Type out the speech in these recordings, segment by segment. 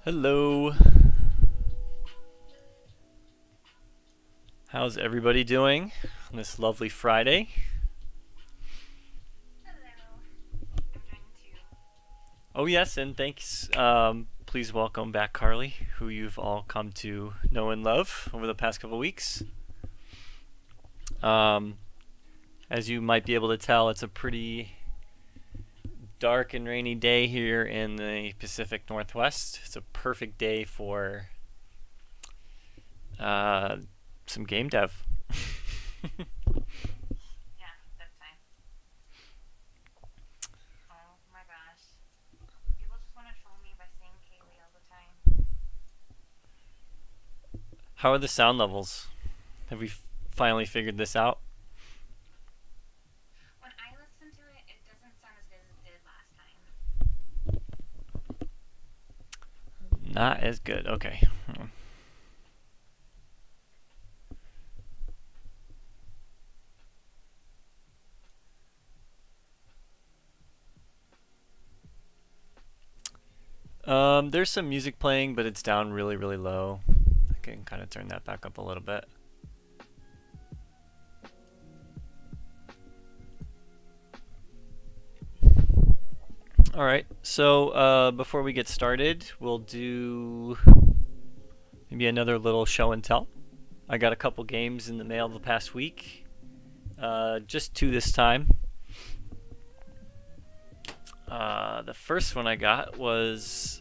Hello. How's everybody doing on this lovely Friday? Hello. I'm trying to. Oh yes, and thanks. Please welcome back Carly, who you've all come to know and love over the past couple weeks. As you might be able to tell, it's a pretty dark and rainy day here in the Pacific Northwest. It's a perfect day for some game dev. Yeah, that time. Oh my gosh. People just want to troll me by saying Kaylee all the time. How are the sound levels? Have we finally figured this out? When I listen to it, it doesn't sound as good as it did last time. Not as good. Okay. There's some music playing, but it's down really, really low. I can kind of turn that back up a little bit. Alright, so before we get started, we'll do maybe another little show and tell. I got a couple games in the mail the past week. Just two this time. The first one I got was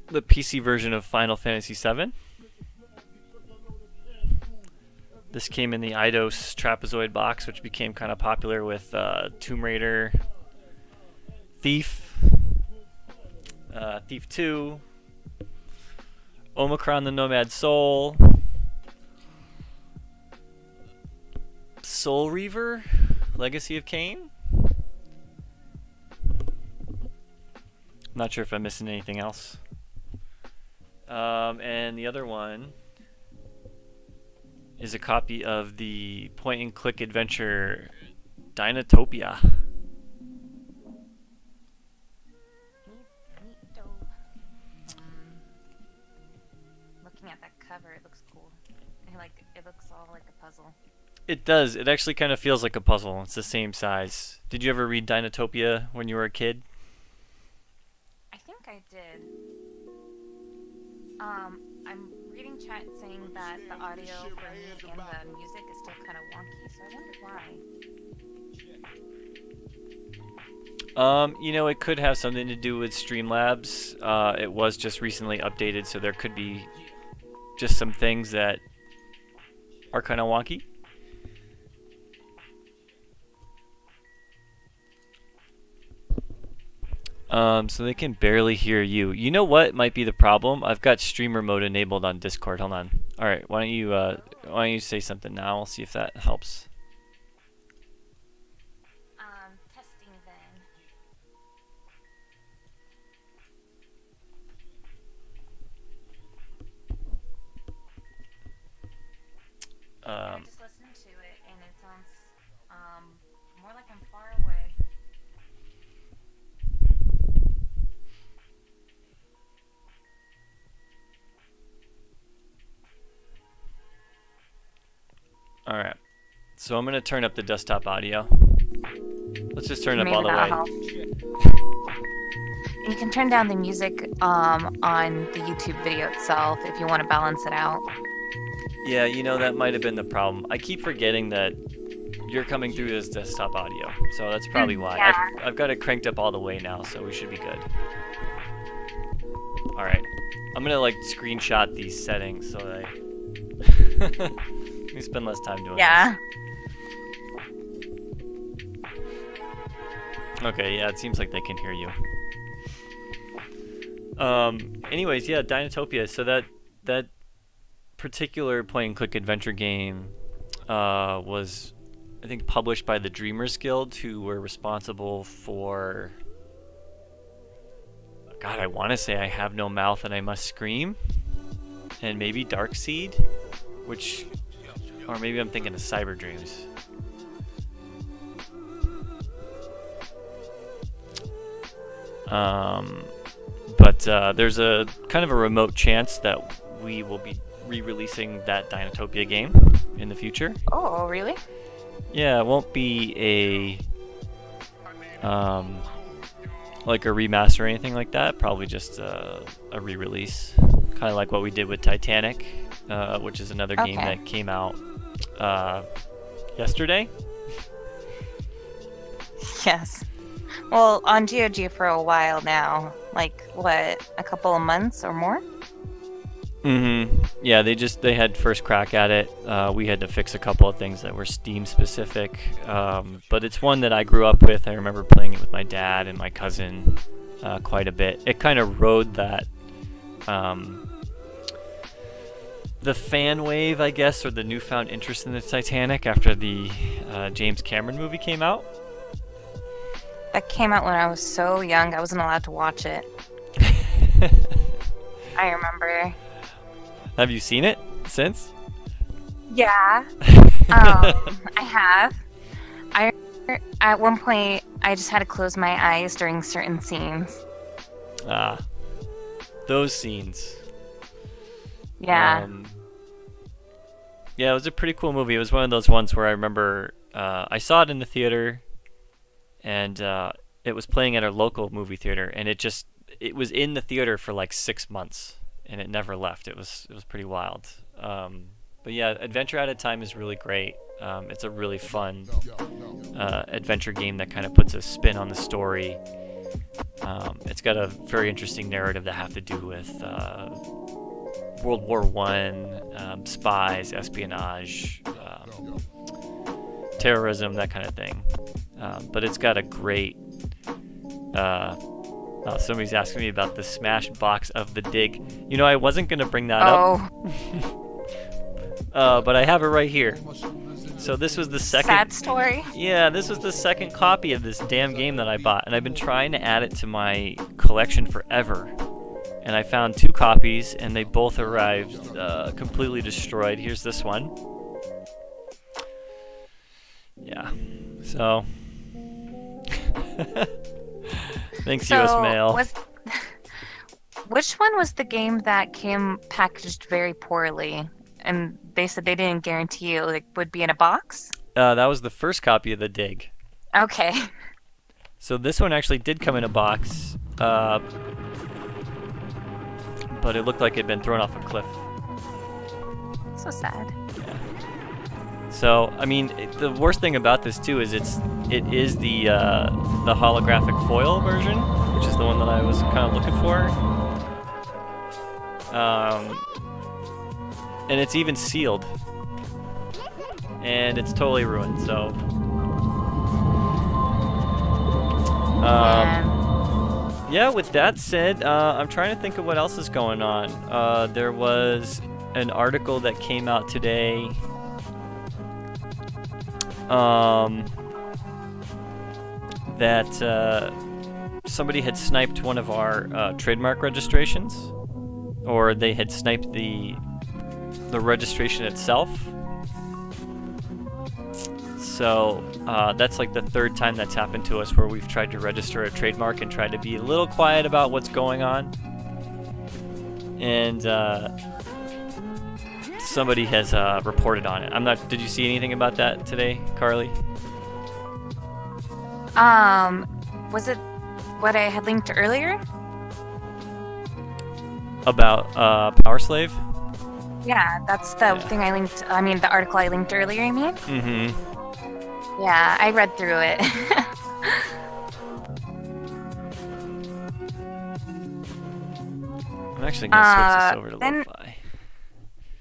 the PC version of Final Fantasy VII. This came in the Eidos trapezoid box, which became kind of popular with Tomb Raider, Thief, Thief 2, Omicron the Nomad Soul, Soul Reaver, Legacy of Kain. I'm not sure if I'm missing anything else. And the other one is a copy of the point-and-click adventure Dinotopia. Looking at that cover, it looks cool. And it looks all like a puzzle. It does. It actually kind of feels like a puzzle. It's the same size. Did you ever read Dinotopia when you were a kid? I think I did. I'm reading chat saying that the audio for me and the music is still kind of wonky, so I wonder why. You know, it could have something to do with Streamlabs. It was just recently updated, so there could be just some things that are kind of wonky. So they can barely hear you. You know what might be the problem? I've got streamer mode enabled on Discord. Hold on. All right, why don't you say something now? I'll see if that helps. Testing then. I just listened to it and it sounds more like I'm far away. Alright, so I'm going to turn up the desktop audio. Let's just turn it up all the way. You can turn down the music on the YouTube video itself if you want to balance it out. Yeah, you know, that might have been the problem. I keep forgetting that you're coming through this desktop audio, so that's probably why. Yeah. I've got it cranked up all the way now, so we should be good. Alright, I'm going to like screenshot these settings so that we spend less time doing this. Okay, yeah, it seems like they can hear you. Anyways, yeah, Dinotopia. So that particular point-and-click adventure game was, I think, published by the Dreamers Guild, who were responsible for... God, I want to say I Have No Mouth and I Must Scream, and maybe Darkseed, which... Or maybe I'm thinking of Cyber Dreams. but there's a kind of a remote chance that we will be re-releasing that Dinotopia game in the future. Oh, really? Yeah, it won't be like a remaster or anything like that. Probably just a re-release, kind of like what we did with Titanic, which is another game that came out yesterday. Yes. Well, on GOG for a while now. Like, what, a couple of months or more? Yeah, they had first crack at it. We had to fix a couple of things that were Steam specific, but it's one that I grew up with. I remember playing it with my dad and my cousin quite a bit. It kind of rode that the fan wave, I guess, or the newfound interest in the Titanic after the James Cameron movie came out. That came out when I was so young, I wasn't allowed to watch it. I remember. Have you seen it since? Yeah. I have. At one point, I just had to close my eyes during certain scenes. Ah. Those scenes. Yeah. Yeah, it was a pretty cool movie. It was one of those ones where I remember I saw it in the theater, and it was playing at our local movie theater, and it was in the theater for like 6 months, and it never left. It was pretty wild. But yeah, Adventure at a Time is really great. It's a really fun adventure game that kind of puts a spin on the story. It's got a very interesting narrative that have to do with World War I, spies, espionage, terrorism, that kind of thing. But it's got a great... oh, somebody's asking me about the Smash box of the Dig. You know, I wasn't going to bring that up. But I have it right here. So this was the second... Sad story? Yeah, this was the second copy of this damn game that I bought. And I've been trying to add it to my collection forever. And I found 2 copies, and they both arrived completely destroyed. Here's this one. Yeah. So... Thanks, so US Mail. Which one was the game that came packaged very poorly, and they said they didn't guarantee it would be in a box? That was the first copy of the Dig. Okay. So this one actually did come in a box, but it looked like it had been thrown off a cliff. So sad. Yeah. So, I mean, the worst thing about this too is it is the holographic foil version, which is the one that I was kind of looking for. And it's even sealed, and it's totally ruined. So, yeah. With that said, I'm trying to think of what else is going on. There was an article that came out today. That somebody had sniped one of our trademark registrations, or they had sniped the registration itself. So that's like the 3rd time that's happened to us where we've tried to register a trademark and tried to be a little quiet about what's going on. And somebody has reported on it. Did you see anything about that today, Carly? Was it what I had linked earlier? About Power Slave? Yeah, that's the thing I linked. I mean, the article I linked earlier, you mean? Mm-hmm. Yeah, I read through it. I'm actually going to switch this over to lo-fi.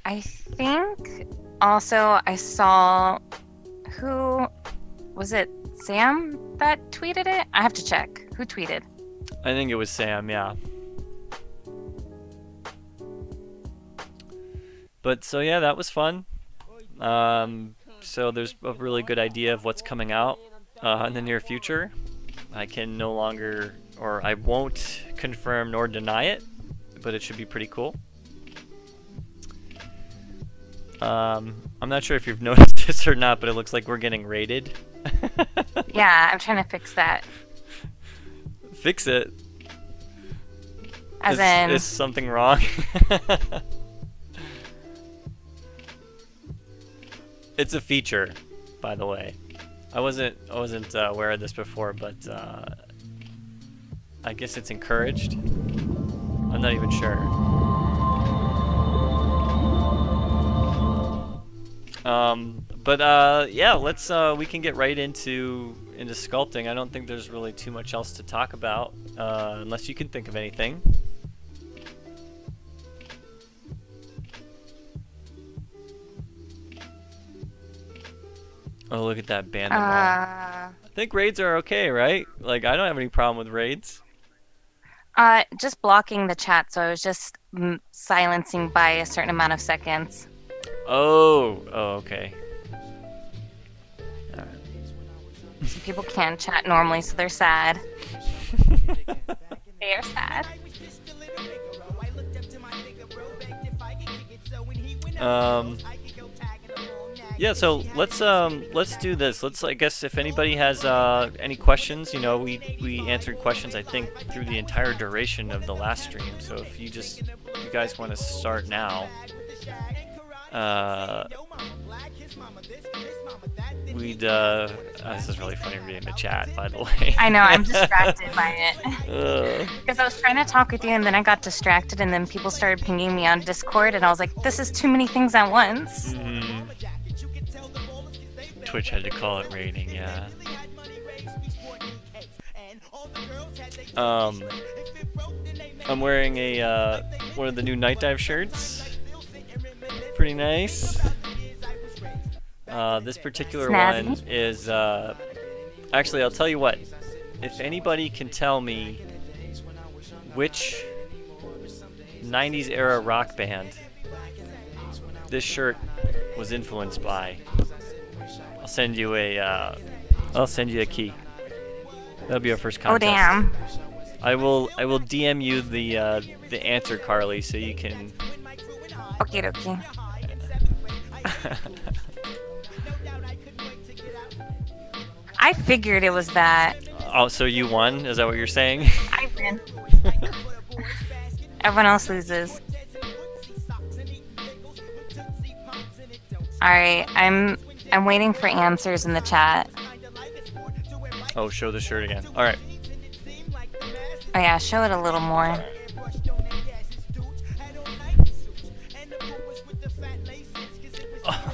I think also I saw, who was it, Sam that tweeted it? I have to check. Who tweeted? I think it was Sam, yeah. But so yeah, that was fun. So there's a really good idea of what's coming out in the near future. I can no longer, or I won't confirm nor deny it, but it should be pretty cool. I'm not sure if you've noticed this or not, but it looks like we're getting raided. Yeah, I'm trying to fix that. Fix it. As in... Is something wrong? It's a feature, by the way. I wasn't aware of this before, but I guess it's encouraged. I'm not even sure. Yeah, let's we can get right into sculpting. I don't think there's really too much else to talk about, unless you can think of anything. Oh, look at that bandit wall. I think raids are okay, right? Like, I don't have any problem with raids. Just blocking the chat, so I was just silencing by a certain amount of seconds. Oh, okay. All right. So people can't chat normally, so they're sad. They are sad. Yeah, so let's do this. I guess if anybody has any questions, you know, we answered questions I think through the entire duration of the last stream. So if you guys want to start now, this is really funny reading the chat, by the way. I know, I'm distracted by it. Because I was trying to talk with you and then I got distracted and then people started pinging me on Discord and I was like, this is too many things at once. Twitch had to call it raiding, yeah. I'm wearing a one of the new Night Dive shirts. Pretty nice. This particular one is actually, I'll tell you what. If anybody can tell me which 90s era rock band this shirt was influenced by, I'll send you a key. That'll be our first contest. Oh damn. I will DM you the answer, Carly, so you can. Okay, okay. I figured it was that. Oh, so you won? Is that what you're saying? I win. Everyone else loses. Alright, I'm waiting for answers in the chat. Oh, show the shirt again. Alright. Oh yeah, show it a little more. Oh,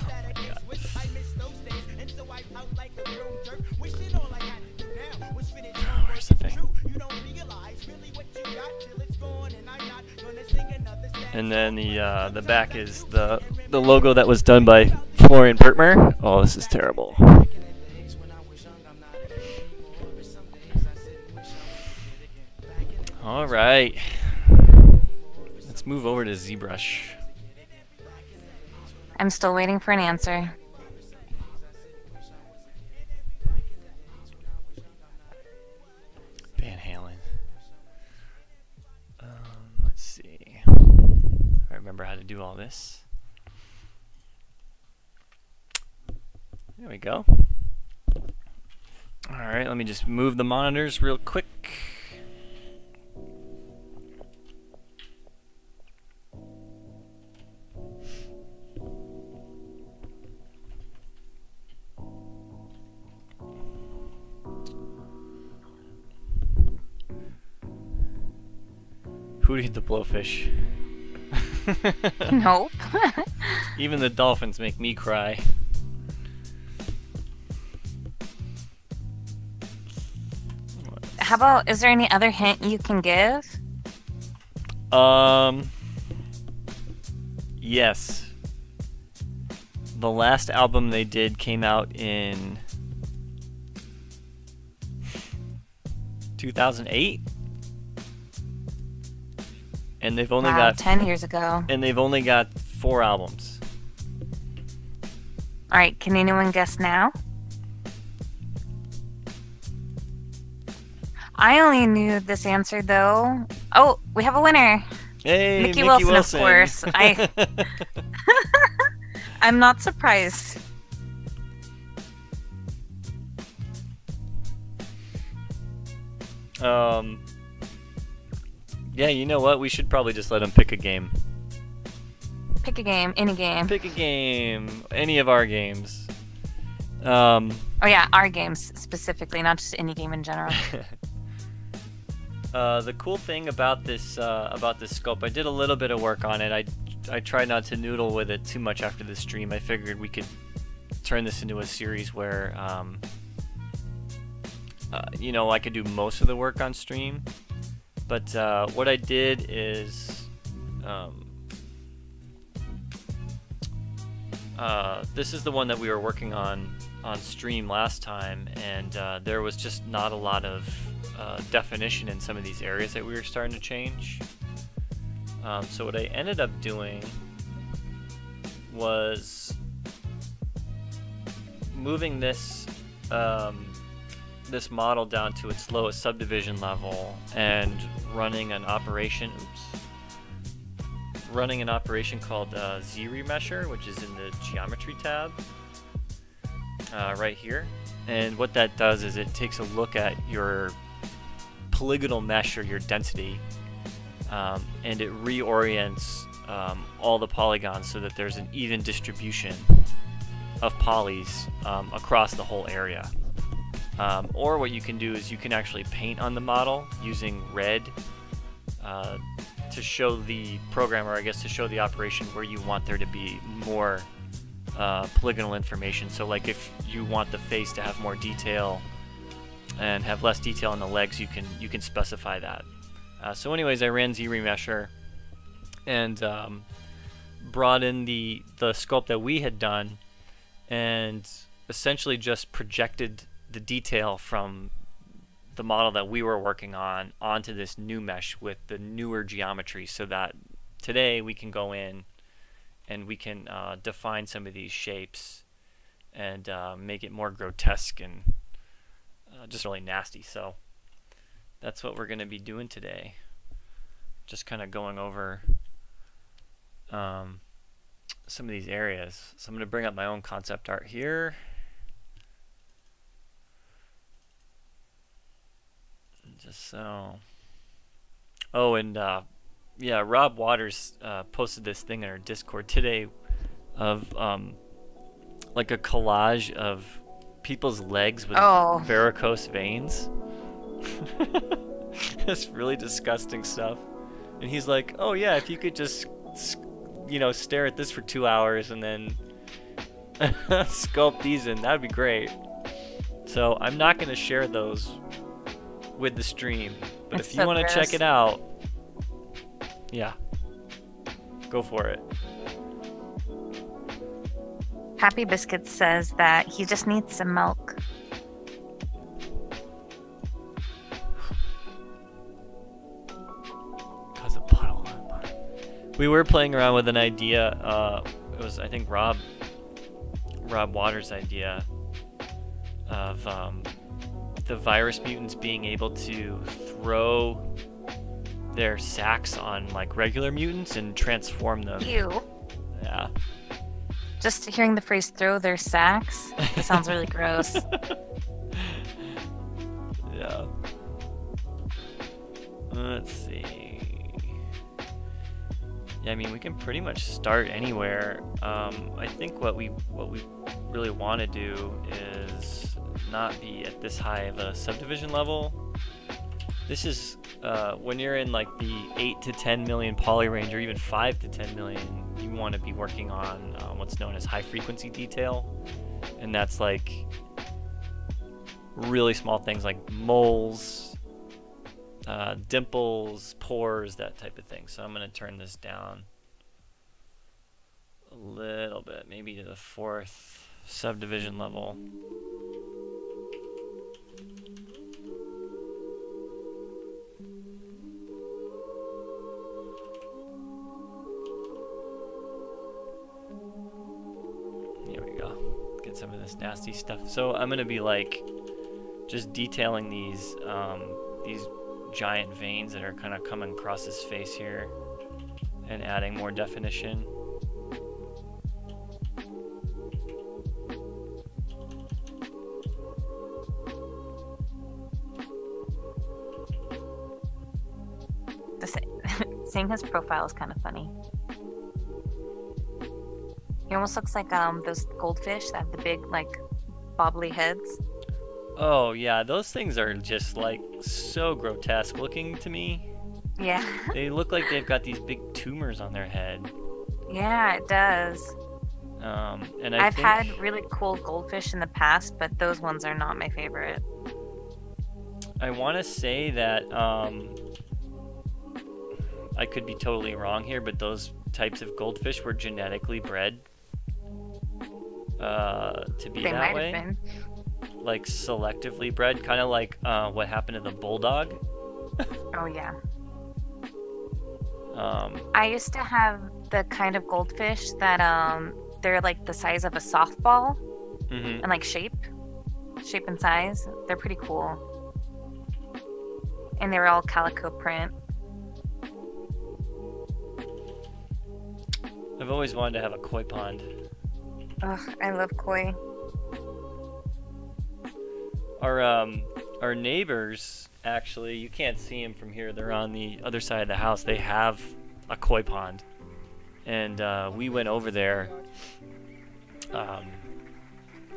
where's the thing? And then the back is the logo that was done by Florian Bertmer. Oh, this is terrible. All right, let's move over to ZBrush. I'm still waiting for an answer. Van Halen. Let's see. I remember how to do all this. There we go. All right, let me just move the monitors real quick. Who did the blowfish? Nope. Even the dolphins make me cry. How about, is there any other hint you can give? Yes. The last album they did came out in 2008. And they've only got 10 years ago. And they've only got 4 albums. All right, can anyone guess now? I only knew this answer though. Oh, we have a winner. Hey, Mickey Wilson, of course. I'm not surprised. Yeah, you know what? We should probably just let him pick a game. Pick a game, any game. Pick a game, any of our games. Oh yeah, our games specifically, not just any game in general. The cool thing about this sculpt, I did a little bit of work on it. I tried not to noodle with it too much after the stream. I figured we could turn this into a series where, you know, I could do most of the work on stream. But what I did is, this is the one that we were working on stream last time, and there was just not a lot of definition in some of these areas that we were starting to change. So what I ended up doing was moving this this model down to its lowest subdivision level and running an operation. Running an operation called ZRemesher, which is in the geometry tab right here. And what that does is it takes a look at your polygonal mesh or your density, and it reorients all the polygons so that there's an even distribution of polys across the whole area. Or what you can do is you can actually paint on the model using red to show the programmer, I guess, to show the operation where you want there to be more polygonal information. So like if you want the face to have more detail and have less detail on the legs, you can specify that. So anyways, I ran ZRemesher and brought in the sculpt that we had done and essentially just projected the detail from the model that we were working on onto this new mesh with the newer geometry, so that today we can go in and we can define some of these shapes and make it more grotesque and just really nasty. So that's what we're going to be doing today. Just kind of going over some of these areas. So I'm going to bring up my own concept art here. Just so. Oh, and yeah, Rob Waters posted this thing in our Discord today of like a collage of people's legs with varicose veins. It's really disgusting stuff. And he's like, oh yeah, if you could just, you know, stare at this for 2 hours and then sculpt these in, that'd be great. So I'm not going to share those with the stream, but if you want to check it out, yeah, go for it. Happy Biscuits says that he just needs some milk. Cause a puddle. We were playing around with an idea. It was, I think, Rob Waters' idea of the virus mutants being able to throw their sacks on like regular mutants and transform them. Ew. Yeah. Just hearing the phrase "throw their sacks" it sounds really gross. Yeah. Let's see. Yeah, I mean, we can pretty much start anywhere. I think what we really want to do is not be at this high of a subdivision level. This is when you're in like the 8 to 10 million poly range, or even 5 to 10 million, you want to be working on what's known as high frequency detail, and that's like really small things like moles, dimples, pores, that type of thing. So I'm going to turn this down a little bit, maybe to the 4th subdivision level. Here we go. Get some of this nasty stuff. So I'm gonna be like just detailing these giant veins that are kind of coming across his face here and adding more definition. Seeing his profile is kind of funny. He almost looks like those goldfish that have the big like bobbly heads. Oh yeah, those things are just like so grotesque looking to me. Yeah. They look like they've got these big tumors on their head. Yeah, it does. And I've had really cool goldfish in the past, but those ones are not my favorite. I want to say that I could be totally wrong here, but those types of goldfish were genetically bred to be that way. Have been. Like selectively bred, kind of like what happened to the bulldog. Oh yeah. I used to have the kind of goldfish that they're like the size of a softball and like shape and size. They're pretty cool, and they were all calico print. I've always wanted to have a koi pond. Ugh, I love koi. Our neighbors, actually, you can't see them from here. They're on the other side of the house. They have a koi pond, and we went over there. I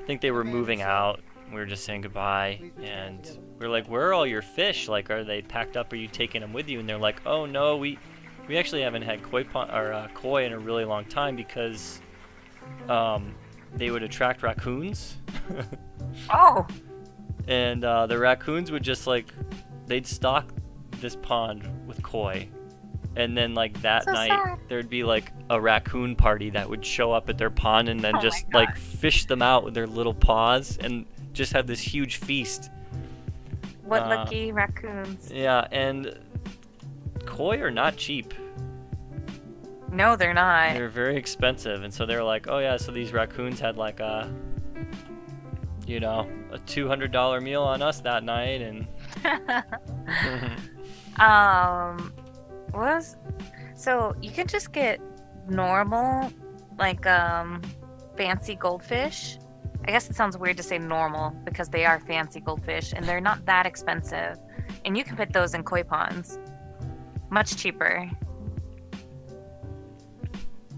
think they were moving out. We were just saying goodbye, and we were like, "Where are all your fish? Like, are they packed up? Are you taking them with you?" And they're like, "Oh no, we actually haven't had koi in a really long time because they would attract raccoons." Oh. And the raccoons would just like, they'd stock this pond with koi, and then like that night there'd be like a raccoon party that would show up at their pond and then just like fish them out with their little paws and just have this huge feast. What lucky raccoons. Yeah, and koi are not cheap. No, they're not. They're very expensive, and so they're like, oh yeah, so these raccoons had like a $200 meal on us that night, and so you can just get normal, like fancy goldfish. I guess it sounds weird to say normal because they are fancy goldfish and they're not that expensive, and you can put those in koi ponds, much cheaper.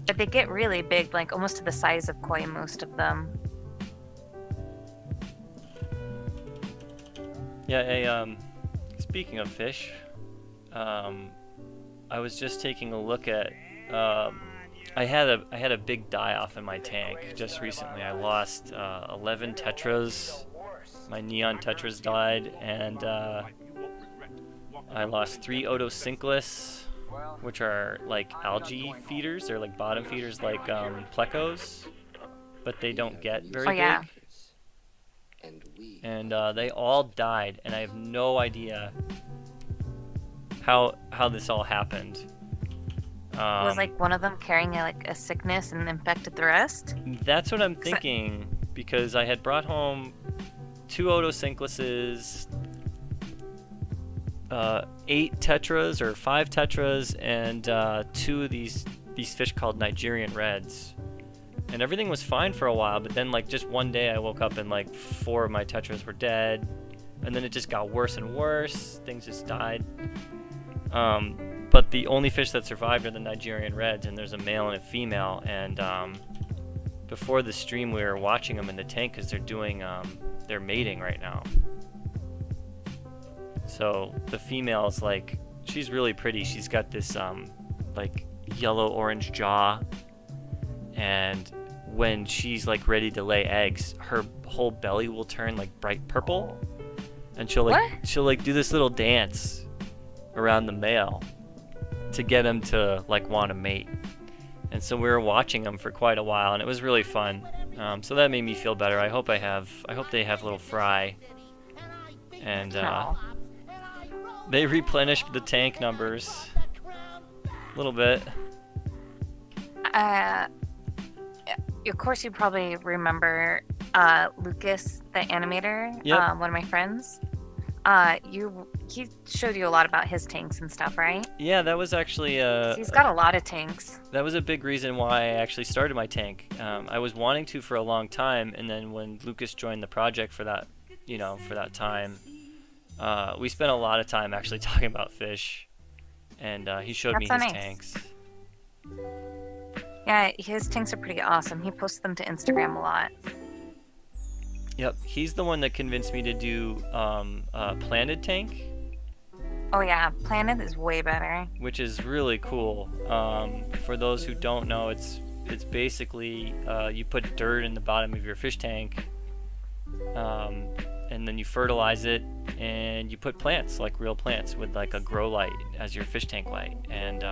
But they get really big, like almost to the size of koi, most of them. Yeah, speaking of fish, I was just taking a look at, I had a big die-off in my tank just recently. I lost 11 tetras. My neon tetras died, and I lost 3 otosynchlas, which are like algae feeders. They're like bottom feeders like plecos, but they don't get very big. And they all died, and I have no idea how this all happened. Was like one of them carrying a sickness and infected the rest? That's what I'm thinking, because I had brought home 2 otosynchluses, 8 tetras or 5 tetras, and 2 of these fish called Nigerian reds. And everything was fine for a while, but then like just one day I woke up and like 4 of my tetras were dead, and then it just got worse and worse. Things just died. But the only fish that survived are the Nigerian reds, and there's a male and a female. And before the stream we were watching them in the tank because they're doing their mating right now. So the female is like, she's really pretty. She's got this like yellow orange jaw, and when she's like ready to lay eggs, her whole belly will turn like bright purple, and she'll like do this little dance around the male to get him to like want to mate. And so we were watching them for quite a while, and it was really fun. So that made me feel better. I hope they have little fry, and they replenished the tank numbers a little bit. Of course, you probably remember Lucas, the animator, Yep. one of my friends. He showed you a lot about his tanks and stuff, right? Yeah, that was actually He's got a lot of tanks. that was a big reason why I actually started my tank. I was wanting to for a long time, and then when Lucas joined the project for that, for that time, we spent a lot of time actually talking about fish, and he showed me That's his so nice. tanks. Yeah, his tanks are pretty awesome. He posts them to Instagram a lot. Yep, he's the one that convinced me to do Planted Tank. Oh yeah, Planet is way better. Which is really cool. For those who don't know, it's basically you put dirt in the bottom of your fish tank, and then you fertilize it, and you put plants, like real plants, with like a grow light as your fish tank light, and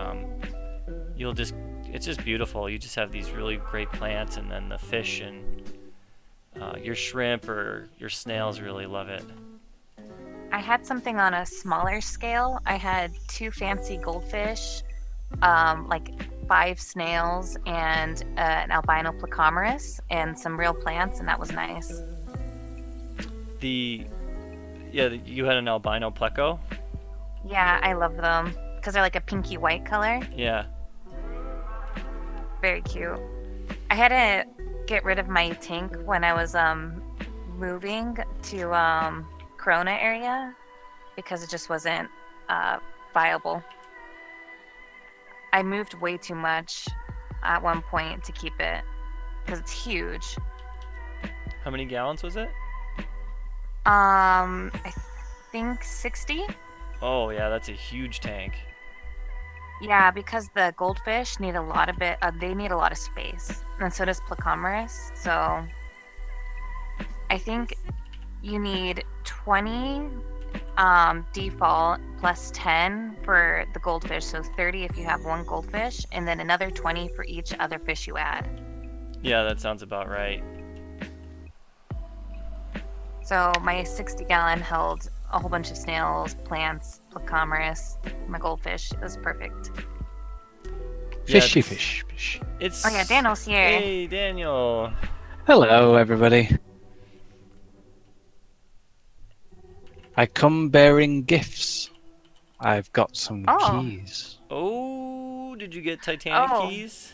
it's just beautiful. You just have these really great plants, and then the fish and your shrimp or your snails really love it. I had something on a smaller scale. I had 2 fancy goldfish, like 5 snails, and an albino plecomerus, and some real plants, and that was nice. You had an albino pleco? Yeah, I love them because they're like a pinky white color. Yeah. Very cute. I had to get rid of my tank when I was moving to Corona area because it just wasn't viable. I moved way too much at one point to keep it because it's huge. How many gallons was it? I think 60. Oh yeah, that's a huge tank. Yeah, because the goldfish need a lot of they need a lot of space, and so does plecomerus. So I think you need 20 default plus 10 for the goldfish, so 30 if you have 1 goldfish, and then another 20 for each other fish you add. Yeah, that sounds about right. So my 60-gallon held a whole bunch of snails, plants, plecomerus, my goldfish. It was perfect. Fishy fish. Oh yeah, Daniel's here. Hey, Daniel. Hello, everybody. I come bearing gifts. I've got some keys. Oh, did you get Titanic keys?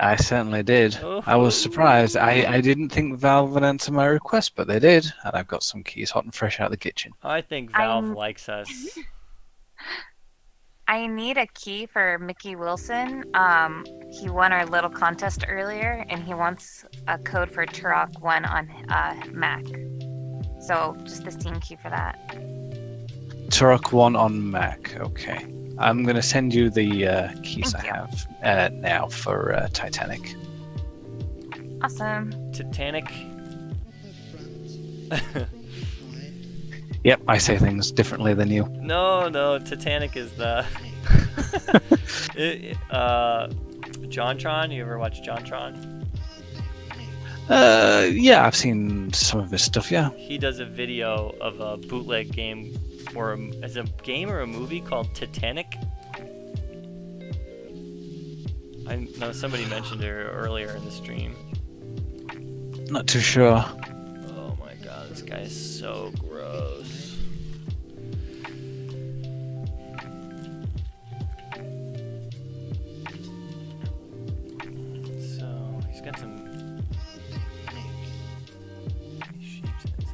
I certainly did. Oh. I was surprised. I didn't think Valve would answer my request, but they did. And I've got some keys hot and fresh out of the kitchen. I think Valve likes us. I need a key for Mickey Wilson. He won our little contest earlier, and he wants a code for Turok 1 on Mac. So just the Steam key for that. Turok 1 on Mac. Okay. I'm going to send you the keys Thank I have now for Titanic. Awesome. Titanic. Yep, I say things differently than you. No, Titanic is the... JonTron, you ever watch JonTron? Yeah, I've seen some of his stuff, yeah. He does a video of a bootleg game, or as a game or a movie called Titanic. I know somebody mentioned it earlier in the stream. Not too sure. Oh my god, this guy is so gross. So, he's got some shapes in his...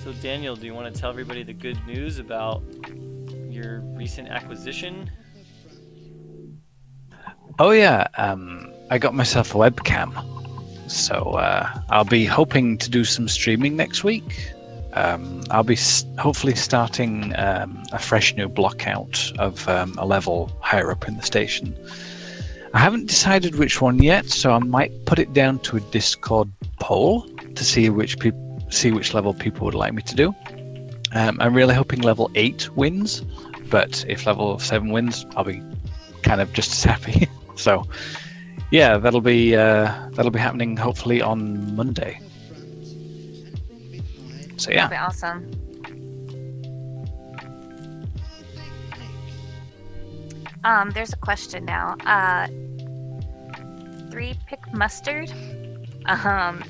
So Daniel, do you want to tell everybody the good news about your recent acquisition? Oh yeah, I got myself a webcam, so I'll be hoping to do some streaming next week. I'll be hopefully starting a fresh new block out of a level higher up in the station. I haven't decided which one yet, so I might put it down to a Discord poll to see which level people would like me to do. I'm really hoping level 8 wins, but if level 7 wins, I'll be kind of just as happy. So, yeah, that'll be happening hopefully on Monday. So yeah, That'd be awesome. There's a question now. 3Pick Mustard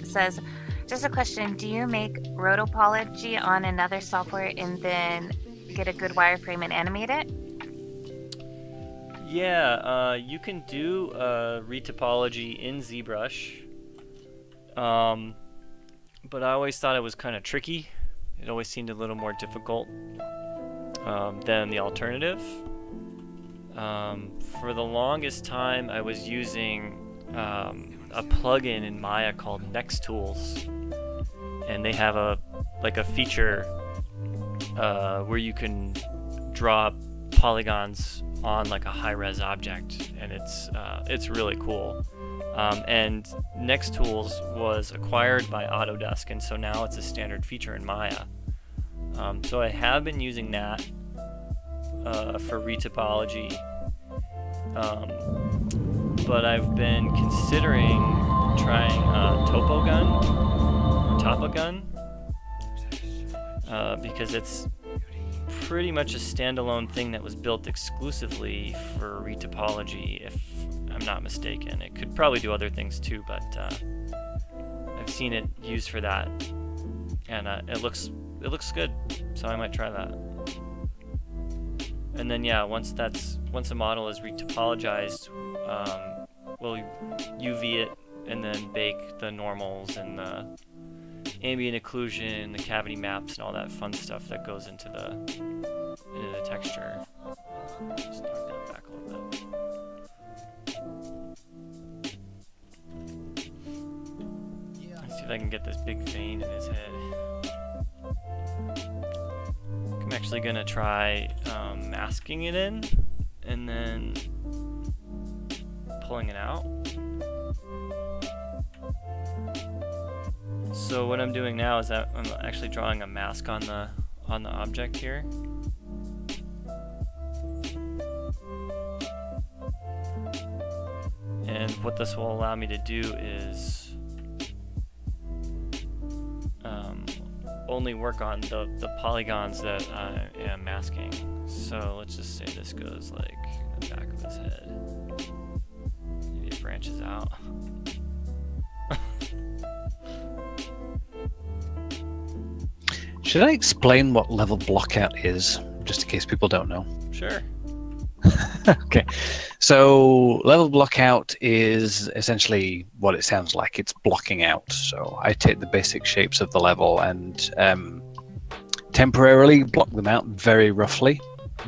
says, just a question, do you make Rotopology on another software and then get a good wireframe and animate it? Yeah, you can do re-topology in ZBrush, but I always thought it was kind of tricky. It always seemed a little more difficult than the alternative. For the longest time, I was using a plugin in Maya called Next Tools, and they have a feature where you can draw polygons on like a high-res object, and it's really cool. And Next Tools was acquired by Autodesk, and so now it's a standard feature in Maya. So I have been using that for re-topology, but I've been considering trying Topogun, because it's pretty much a standalone thing that was built exclusively for re-topology, if I'm not mistaken. It could probably do other things too, but I've seen it used for that, and it looks good, so I might try that. And then yeah, once a model is re-topologized, we'll UV it and then bake the normals and the ambient occlusion, the cavity maps, and all that fun stuff that goes into the texture. Just knock that back a little bit. Let's see if I can get this big vein in his head. I'm actually gonna try masking it in and then pulling it out. So what I'm doing now is that I'm actually drawing a mask on the object here. And what this will allow me to do is only work on the polygons that I am masking. So let's just say this goes like in the back of his head. Maybe it branches out. Should I explain what level blockout is, just in case people don't know? Sure. Okay, so level blockout is essentially what it sounds like. It's blocking out. So I take the basic shapes of the level and temporarily block them out very roughly,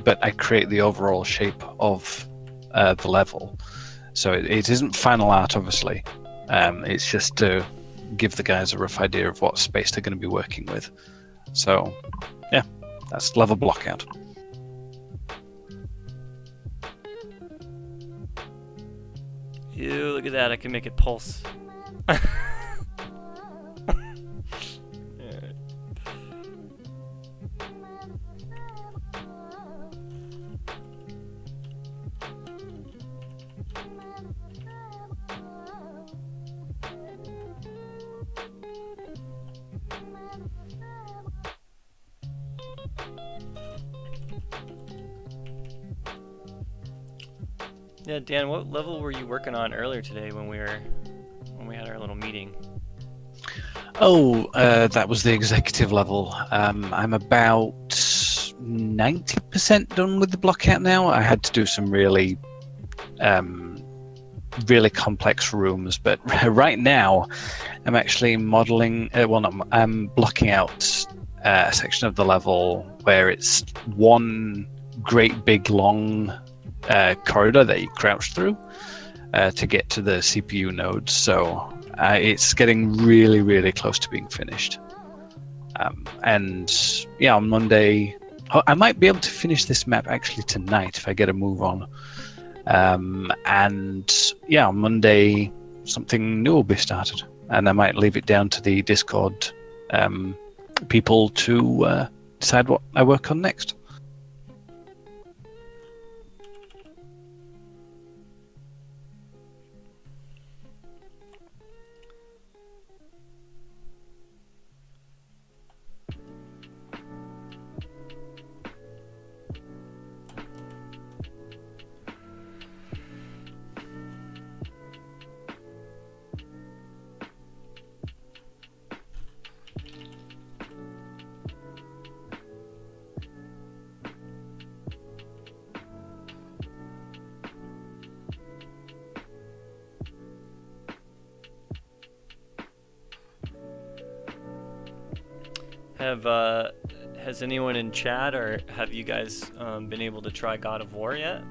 but I create the overall shape of the level. So it isn't final art, obviously. It's just to give the guys a rough idea of what space they're going to be working with. So yeah, that's level blockout. Ew, look at that, I can make it pulse. Yeah, Dan, what level were you working on earlier today when we had our little meeting? Oh, that was the executive level. I'm about 90% done with the blockout now. I had to do some really complex rooms, but right now I'm actually modeling. I'm blocking out a section of the level where it's one great big long corridor that you crouch through to get to the CPU nodes. So it's getting really, really close to being finished. And yeah, on Monday, I might be able to finish this map actually tonight if I get a move on. And yeah, on Monday, something new will be started. And I might leave it down to the Discord people to decide what I work on next. Has anyone in chat, or have you guys been able to try God of War yet?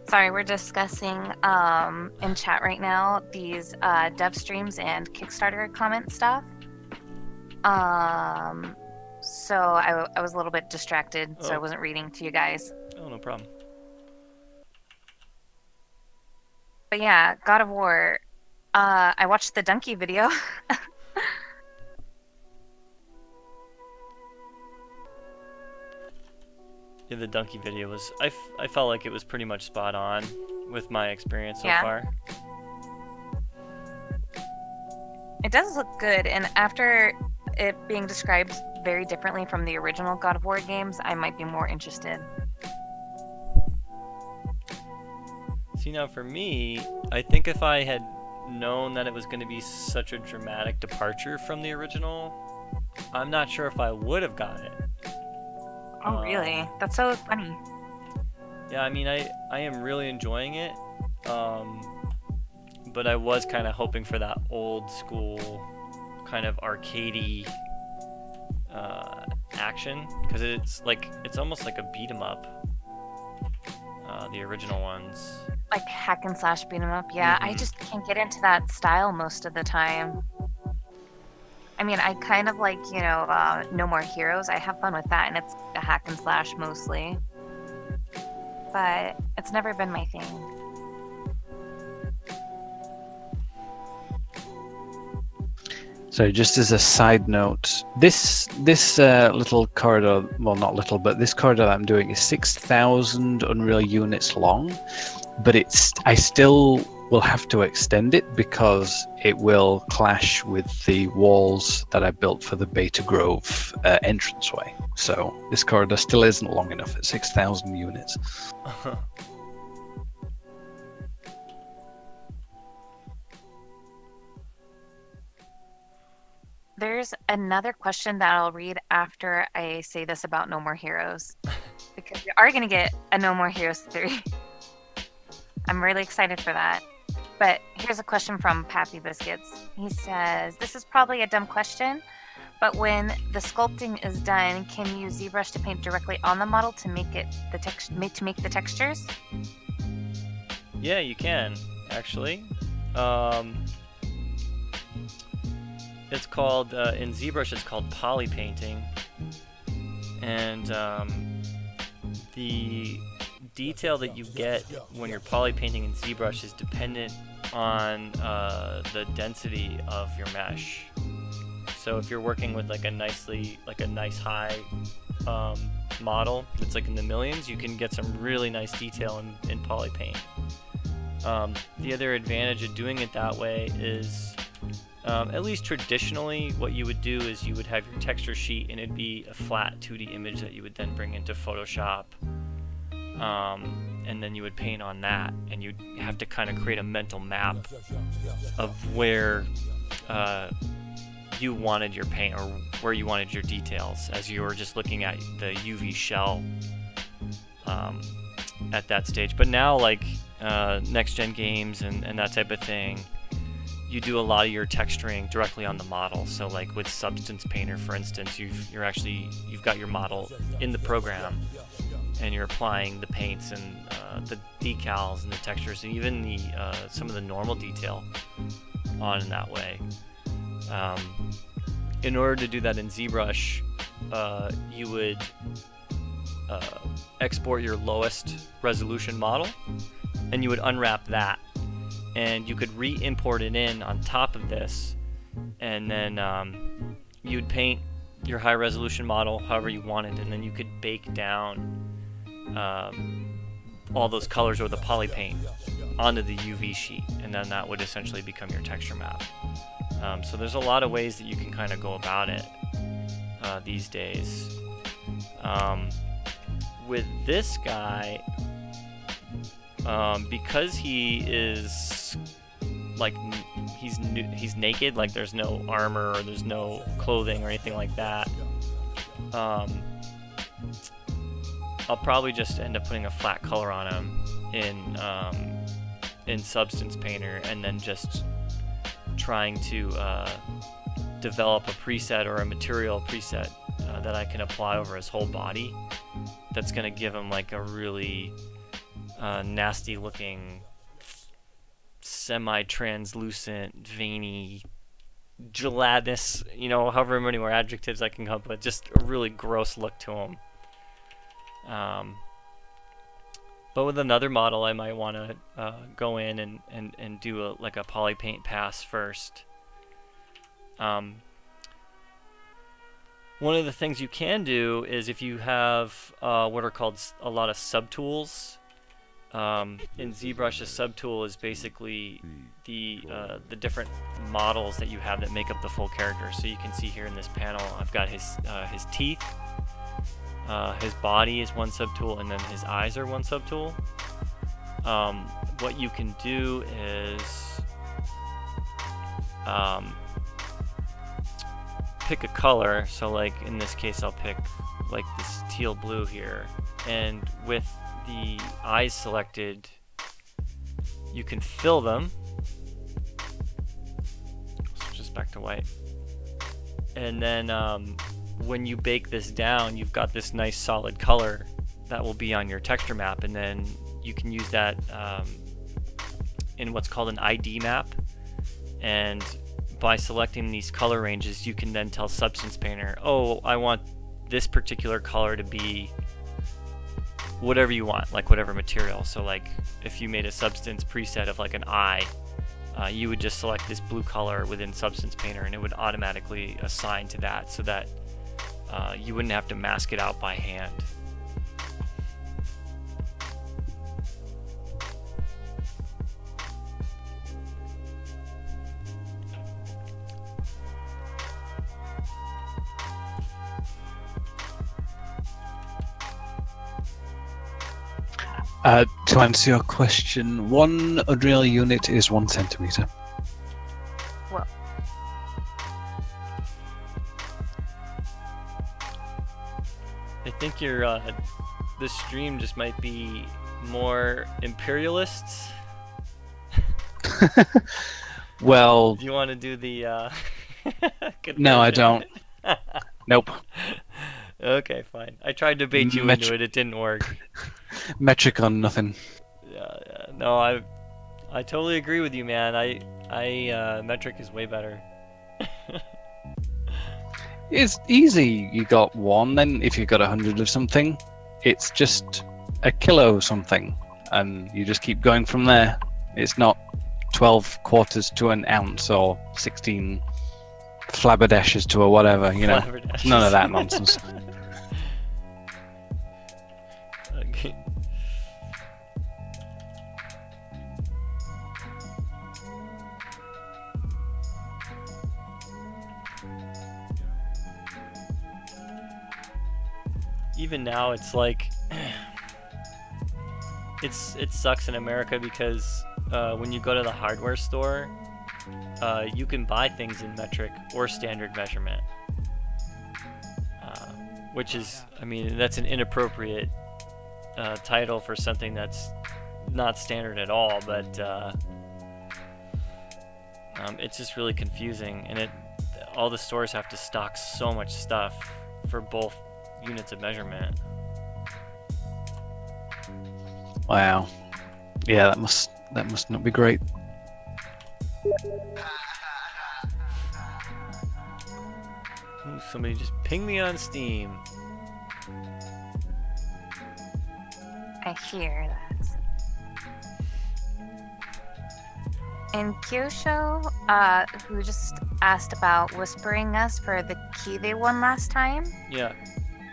Sorry, we're discussing in chat right now these dev streams and Kickstarter comment stuff. So I was a little bit distracted, so I wasn't reading to you guys. Oh, no problem. But yeah, God of War. I watched the Donkey video. Yeah, the Donkey video was... I felt like it was pretty much spot on with my experience so far. It does look good, and after it being described very differently from the original God of War games, I might be more interested. See, now for me, I think if I had known that it was going to be such a dramatic departure from the original, I'm not sure if I would have got it. Oh, really? That's so funny. Yeah, I mean, I am really enjoying it, but I was kind of hoping for that old school kind of arcadey action, because it's almost like a beat 'em up. The original ones. Like hack and slash beat 'em up. Yeah, I just can't get into that style most of the time. I mean, I kind of like, you know, No More Heroes. I have fun with that, and it's a hack and slash mostly. But it's never been my thing. So just as a side note, this little corridor, well, not little, but this corridor that I'm doing is 6,000 Unreal units long, but I still will have to extend it because it will clash with the walls that I built for the Beta Grove entranceway. So this corridor still isn't long enough at 6,000 units. There's another question that I'll read after I say this about No More Heroes, because we are going to get a No More Heroes 3. I'm really excited for that. But here's a question from Pappy Biscuits. He says, this is probably a dumb question, but when the sculpting is done, can you use ZBrush to paint directly on the model to make it to make the textures? Yeah, you can, actually. It's called, in ZBrush it's called poly painting, and the detail that you get when you're poly painting in ZBrush is dependent on the density of your mesh. So if you're working with like a nice high model that's like in the millions, you can get some really nice detail in poly paint. The other advantage of doing it that way is, at least traditionally, what you would do is you would have your texture sheet and it'd be a flat 2D image that you would then bring into Photoshop, and then you would paint on that, and you'd have to kind of create a mental map of where you wanted your paint or where you wanted your details as you were just looking at the UV shell at that stage. But now, like next-gen games and that type of thing, you do a lot of your texturing directly on the model. So like with Substance Painter, for instance, you've got your model in the program, and you're applying the paints and the decals and the textures and even the some of the normal detail on in that way. In order to do that in ZBrush, you would export your lowest resolution model, and you would unwrap that, and you could re-import it in on top of this, and then you'd paint your high resolution model however you wanted, and then you could bake down all those colors or the poly paint onto the UV sheet, and then that would essentially become your texture map. So there's a lot of ways that you can kind of go about it these days. With this guy, because he is like he's naked, like there's no armor or there's no clothing or anything like that, I'll probably just end up putting a flat color on him in in Substance Painter and then just trying to develop a preset or a material preset that I can apply over his whole body that's going to give him like a really nasty looking semi-translucent veiny gelatinous, you know, however many more adjectives I can come up with, just a really gross look to him. But with another model I might want to go in and do like a poly paint pass first. One of the things you can do is if you have what are called a lot of subtools. In ZBrush, a subtool is basically the different models that you have that make up the full character. So you can see here in this panel, I've got his teeth, his body is one subtool, and then his eyes are one subtool. What you can do is pick a color. So like in this case, I'll pick like this teal blue here, and with the eyes selected, you can fill them. Switch this back to white. And then when you bake this down, you've got this nice solid color that will be on your texture map, and then you can use that in what's called an ID map. And by selecting these color ranges, you can then tell Substance Painter, oh, I want this particular color to be whatever you want, like whatever material. So like if you made a substance preset of like an eye, you would just select this blue color within Substance Painter and it would automatically assign to that, so that you wouldn't have to mask it out by hand. To answer your question, one Unreal unit is 1 centimeter. Well, I think your this stream just might be more imperialists. Well, Do you want to do the no, I don't. Nope. Okay, fine. I tried to bait you into it. It didn't work. Metric on nothing. Yeah, no, I totally agree with you, man. Metric is way better. It's easy. You got one, then if you've got 100 of something, it's just a kilo something, and you just keep going from there. It's not 12 quarters to an ounce or 16 flaberdashes to a whatever, you know. None of that nonsense. Okay. Even now, it's like it sucks in America because when you go to the hardware store, you can buy things in metric or standard measurement, which is, I mean, that's an inappropriate title for something that's not standard at all, but it's just really confusing, and all the stores have to stock so much stuff for both units of measurement. Wow. Yeah, that must not be great. Ooh, somebody just pinged me on Steam. I hear that. And Kyosho, who just asked about whispering us for the key they won last time. Yeah.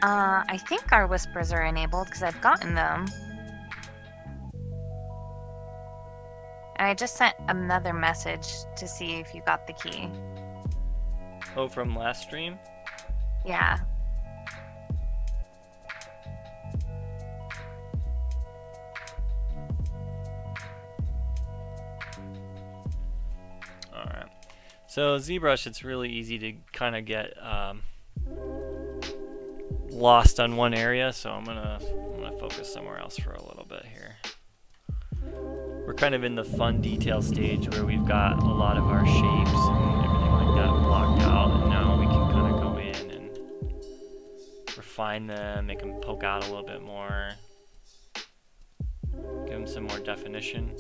I think our whispers are enabled because I've gotten them. And I just sent another message to see if you got the key. Oh, from last stream? Yeah. Alright. So ZBrush, it's really easy to kind of get lost on one area, so I'm gonna focus somewhere else for a little bit here. we're kind of in the fun detail stage where we've got a lot of our shapes and everything like that blocked out, and now we can kind of go in and refine them, make them poke out a little bit more, give them some more definition.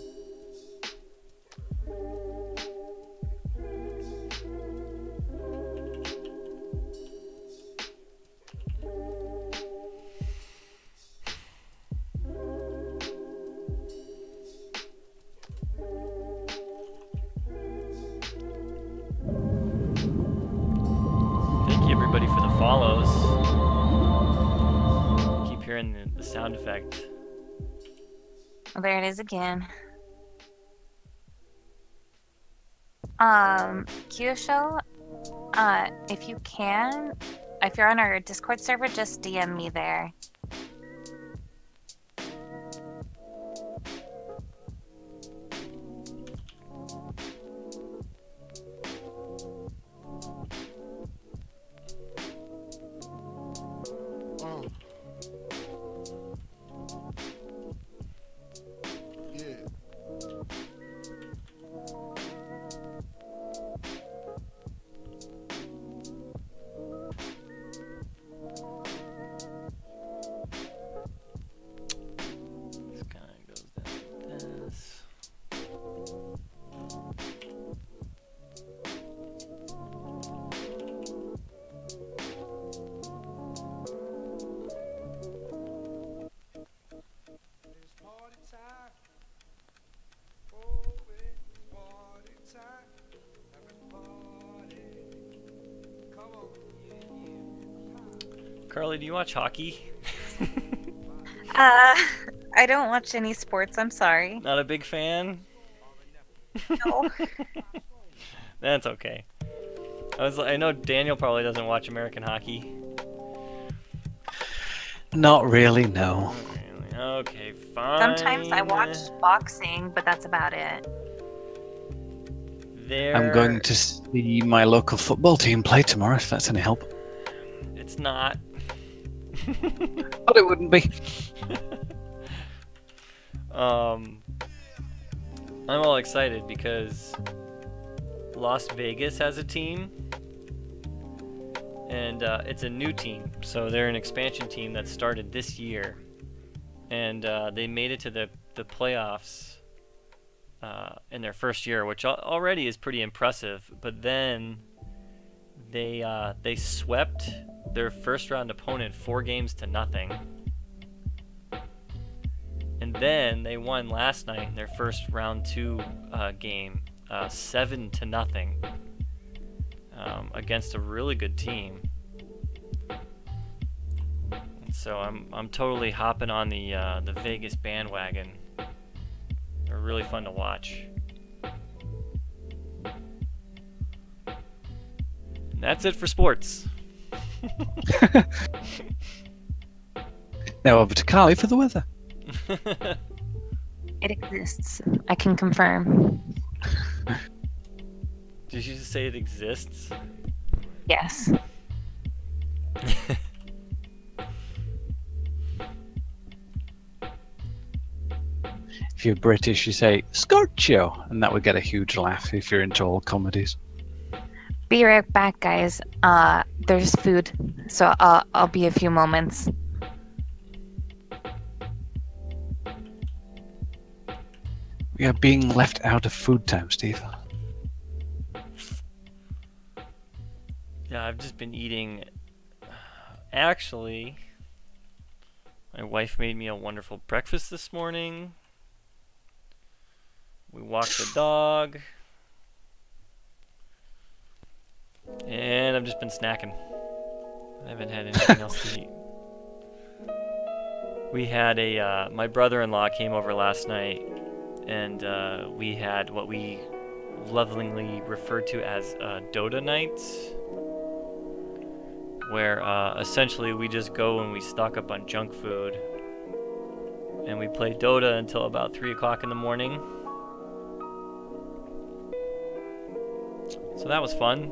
Everybody for the follows. Keep hearing the sound effect. Oh, there it is again. Kyosho, if you can, if you're on our Discord server, just DM me there. Carly, do you watch hockey? I don't watch any sports, I'm sorry. Not a big fan? No. That's okay. I know Daniel probably doesn't watch American hockey. Not really, no. Okay, fine. Sometimes I watch boxing, but that's about it. I'm going to see my local football team play tomorrow, if that's any help. It's not. But it wouldn't be. I'm all excited because Las Vegas has a team, and it's a new team. So they're an expansion team that started this year, and they made it to the playoffs in their first year, which already is pretty impressive. But then they swept their first round opponent 4-0. And then they won last night in their first round 2 game 7-0 against a really good team. So I'm totally hopping on the Vegas bandwagon. They're really fun to watch. And that's it for sports. Now over to Carly for the weather. It exists. I can confirm. Did you just say it exists? Yes. If you're British, you say Scorcho, and that would get a huge laugh if you're into all comedies. Be right back, guys. There's food, so I'll be a few moments. We are being left out of food time, Steve. Yeah, I've just been eating. Actually, my wife made me a wonderful breakfast this morning. We walked the dog. And I've just been snacking. I haven't had anything else to eat. We had my brother-in-law came over last night, and we had what we lovingly referred to as DotA nights, where essentially we just go and we stock up on junk food, and we play DotA until about 3 o'clock in the morning. So that was fun.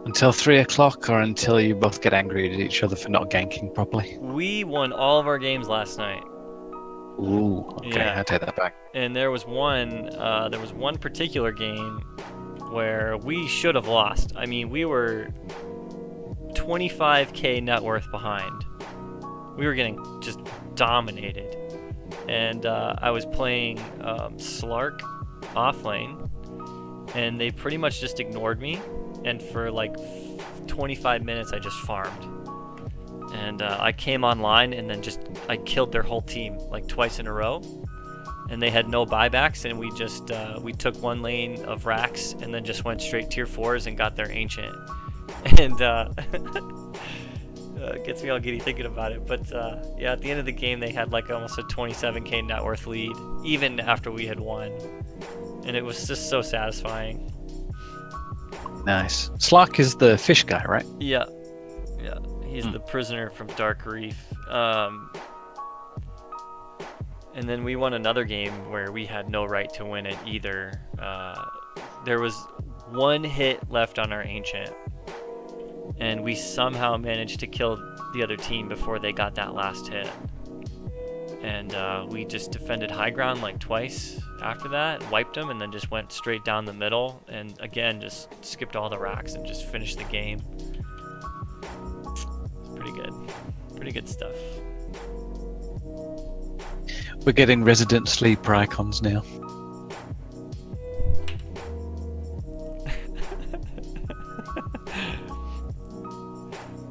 Until 3 o'clock, or until you both get angry at each other for not ganking properly? We won all of our games last night. Ooh, okay, Yeah. I take that back. And there was one particular game where we should have lost. I mean, we were 25k net worth behind. We were getting just dominated. And I was playing Slark offlane, and they pretty much just ignored me. And for like 25 minutes, I just farmed. And I came online, and then I killed their whole team like twice in a row. And they had no buybacks, and we took one lane of racks, and then just went straight tier 4s and got their ancient. And gets me all giddy thinking about it. But yeah, at the end of the game, they had like almost a 27k net worth lead, even after we had won. And it was just so satisfying. Nice. Slark is the fish guy, right? Yeah, yeah. He's the prisoner from Dark Reef. And then we won another game where we had no right to win it either. There was one hit left on our ancient, and we somehow managed to kill the other team before they got that last hit. And we just defended high ground like twice after that, wiped them, and then just went straight down the middle, and again just skipped all the racks and just finished the game. Pretty good stuff. We're getting resident sleeper icons now.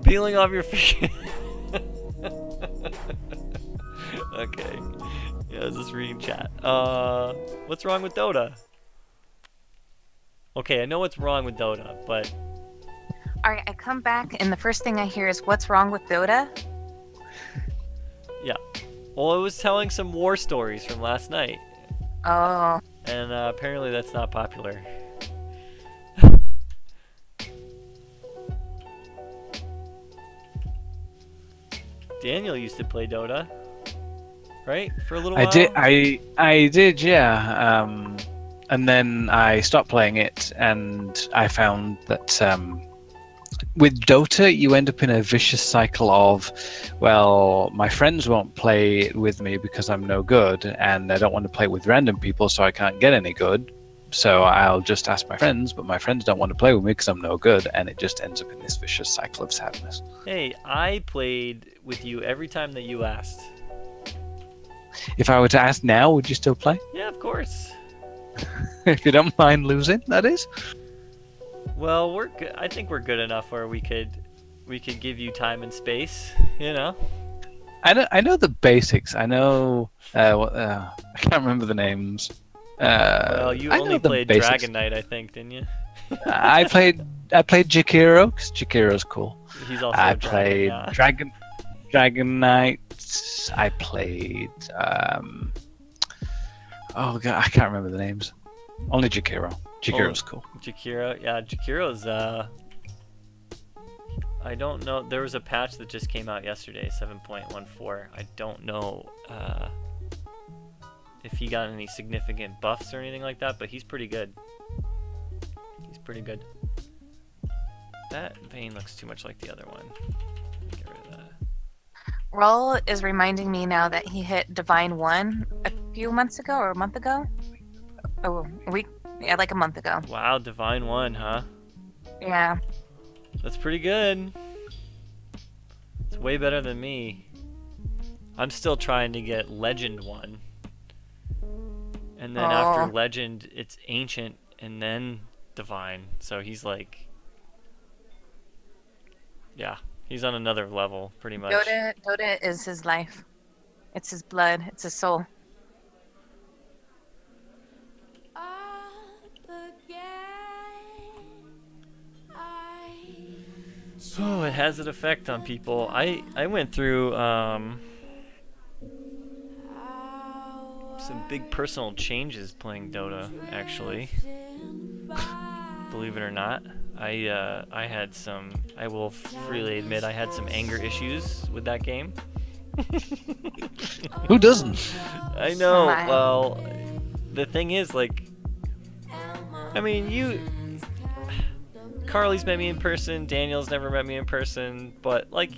Peeling off your fish. Okay. Yeah, I was just reading chat. What's wrong with DotA? Okay, I know what's wrong with DotA, but... Alright, I come back and the first thing I hear is, what's wrong with DotA? Yeah. Well, I was telling some war stories from last night. Oh. And apparently that's not popular. Daniel used to play DotA, right? For a little while? I did, yeah. And then I stopped playing it, and I found that with Dota, you end up in a vicious cycle of, well, my friends won't play with me because I'm no good, and I don't want to play with random people, so I can't get any good. So I'll just ask my friends, but my friends don't want to play with me because I'm no good, and it just ends up in this vicious cycle of sadness. Hey, I played with you every time that you asked. If I were to ask now, would you still play? Yeah, of course. If you don't mind losing, that is. Well, we're good. I think we're good enough where we could give you time and space, you know. I know the basics. I know I can't remember the names. Well, you only played Dragon Knight, I think, didn't you? I played Jakiro because Jakiro's cool. He's also I played Dragon Knight. I played oh god, I can't remember the names. Only Jakiro. Jakiro's cool. Jakiro, yeah, Jakiro's I don't know. There was a patch that just came out yesterday, 7.14. I don't know if he got any significant buffs or anything like that, but he's pretty good. He's pretty good. That vein looks too much like the other one. Get rid of that. Roll is reminding me now that he hit Divine 1 a few months ago, or a month ago? Oh, a week? Yeah, like a month ago. Wow, Divine 1, huh? Yeah. That's pretty good. It's way better than me. I'm still trying to get Legend 1. And then after Legend, it's Ancient, and then Divine. So he's like... Yeah, he's on another level, pretty much. DotA is his life. It's his blood. It's his soul. Oh, it has an effect on people. I went through some big personal changes playing Dota, actually. Believe it or not, I had some. I will freely admit I had some anger issues with that game. Who doesn't? I know. Well, the thing is, like, I mean, Carly's met me in person, Daniel's never met me in person, but like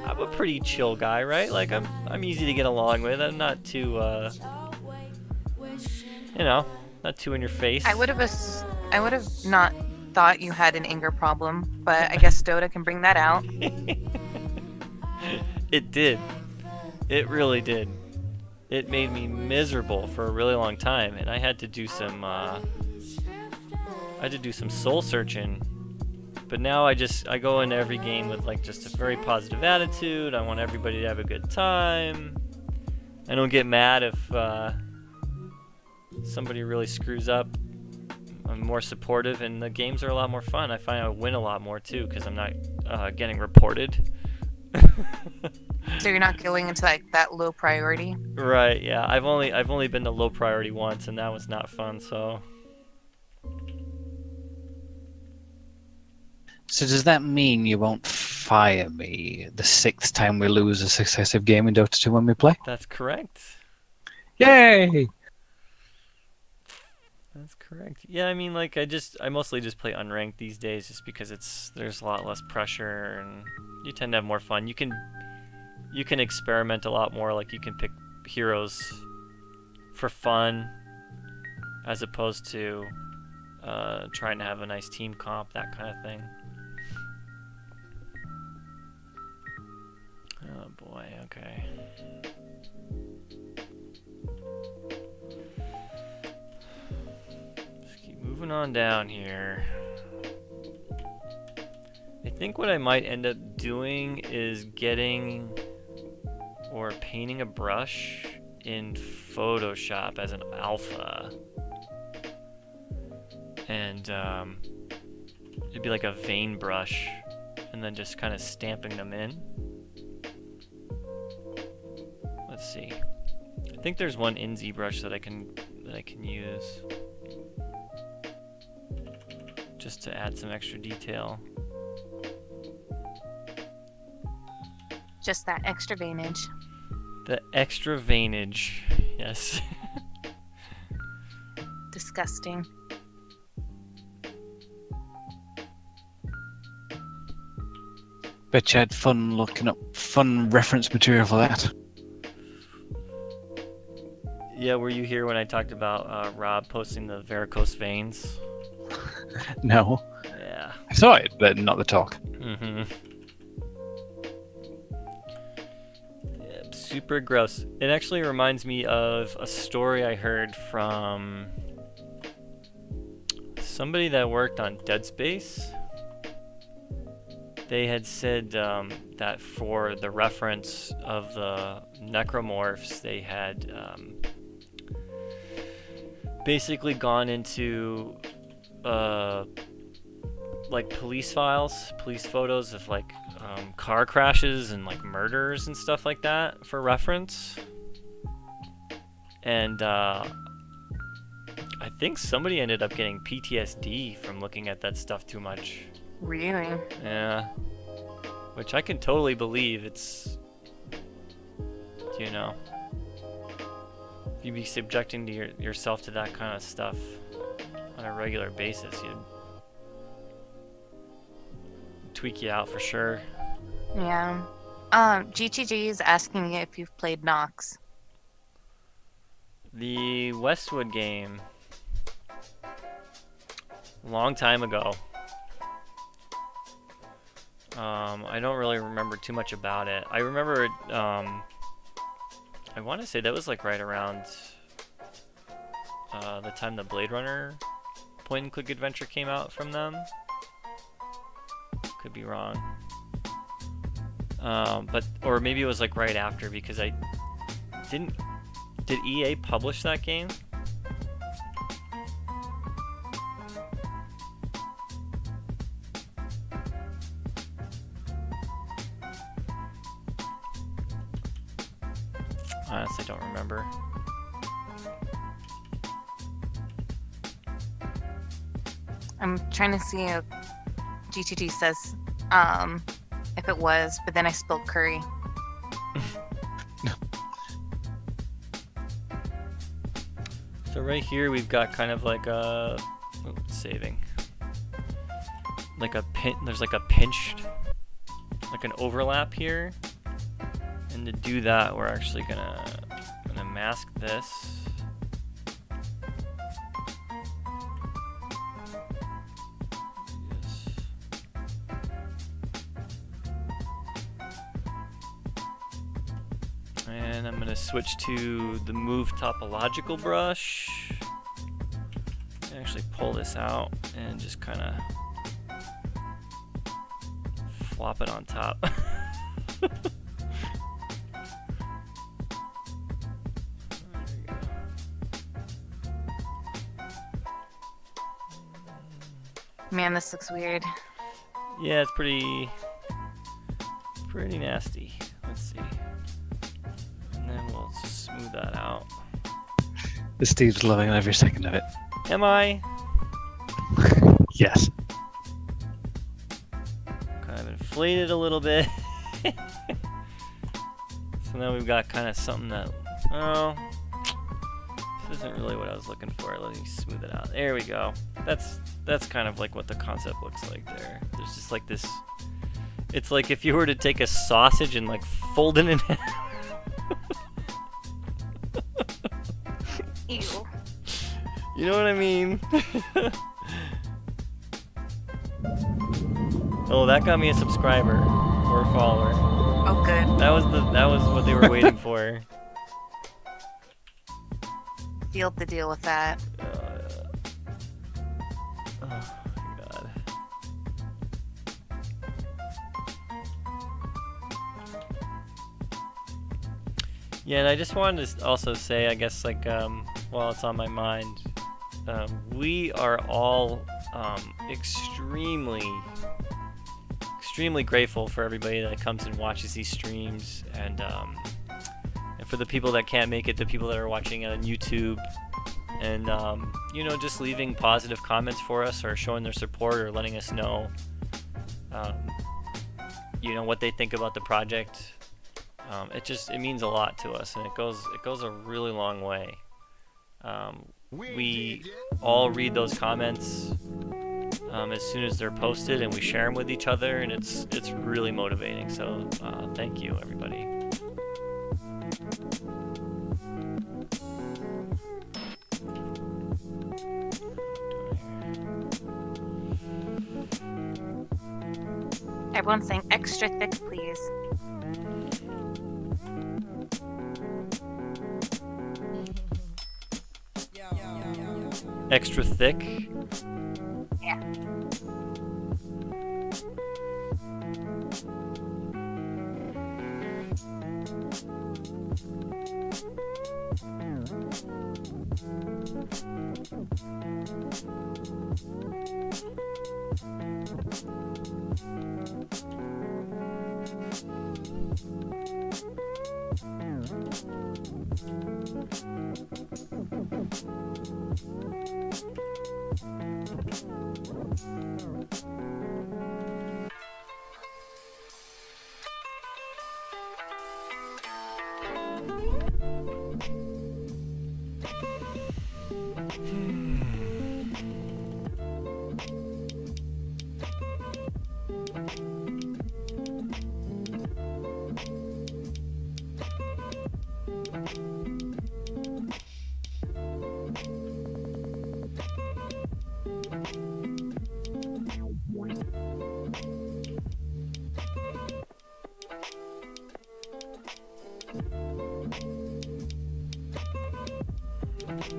I'm a pretty chill guy, right? Like I'm easy to get along with. I'm not too you know, not too in your face. I would have not thought you had an anger problem, but I guess DOTA can bring that out. It did. It really did. It made me miserable for a really long time, and I had to do some soul searching. But now I go into every game with like just a very positive attitude. I want everybody to have a good time. I don't get mad if somebody really screws up. I'm more supportive, and the games are a lot more fun. I find I win a lot more too because I'm not getting reported. So you're not going into like that low priority? Right, yeah. I've only been to low priority once, and that was not fun, so. So does that mean you won't fire me the 6th time we lose a successive game in Dota 2 when we play? That's correct. Yay! That's correct. Yeah, I mean, like, I mostly just play unranked these days just because there's a lot less pressure, and you tend to have more fun. You can experiment a lot more, like you can pick heroes for fun as opposed to trying to have a nice team comp, that kind of thing. Oh boy, okay. Just keep moving on down here. I think what I might end up doing is getting or painting a brush in Photoshop as an alpha. And it'd be like a vein brush, and then just kind of stamping them in. Let's see. I think there's one in ZBrush that I can use just to add some extra detail. Just that extra veinage. The extra veinage, yes. Disgusting. Bet you had fun looking up fun reference material for that. Yeah, were you here when I talked about Rob posting the varicose veins? No. Yeah. I saw it, but not the talk. Mm-hmm. Yeah, super gross. It actually reminds me of a story I heard from somebody that worked on Dead Space. They had said that for the reference of the necromorphs, they had basically gone into like police files, police photos of like car crashes and like murders and stuff like that for reference. And I think somebody ended up getting PTSD from looking at that stuff too much. Really? Yeah. Which I can totally believe. It's, you know, if you'd be subjecting to yourself to that kind of stuff on a regular basis, you'd tweak you out for sure. Yeah. GTG is asking if you've played Nox. The Westwood game, long time ago. I don't really remember too much about it. I remember, I want to say that was like right around the time the Blade Runner point-and-click adventure came out from them. Could be wrong. Or maybe it was like right after, because did EA publish that game? Honestly, don't remember. I'm trying to see if GTG says if it was, but then I spilled curry. So right here we've got kind of like a saving. Like a there's like a pinched, like an overlap here And to do that, we're actually gonna mask this. And I'm gonna switch to the Move Topological brush. And actually pull this out and just kind of flop it on top. Man, this looks weird. Yeah, it's pretty nasty. Let's see. And then we'll just smooth that out. Steve's loving every second of it. Am I? Yes. Kind of inflated a little bit. So now we've got kind of something that, oh, this isn't really what I was looking for. Let me smooth it out. There we go. That's kind of like what the concept looks like there. There's just like this, it's like if you were to take a sausage and like fold it in half. Ew. You know what I mean? Oh, that got me a subscriber or a follower. Oh, good. That was what they were waiting for. Sealed the deal with that. Oh my god. Yeah, and I just wanted to also say, I guess, like, while it's on my mind, we are all extremely grateful for everybody that comes and watches these streams, and for the people that can't make it, the people that are watching it on YouTube, and you know, just leaving positive comments for us or showing their support or letting us know, you know, what they think about the project. It means a lot to us, and it goes a really long way. We all read those comments as soon as they're posted, and we share them with each other, and it's really motivating. So thank you, everybody. Everyone's saying extra thick, please. Extra thick? Yeah.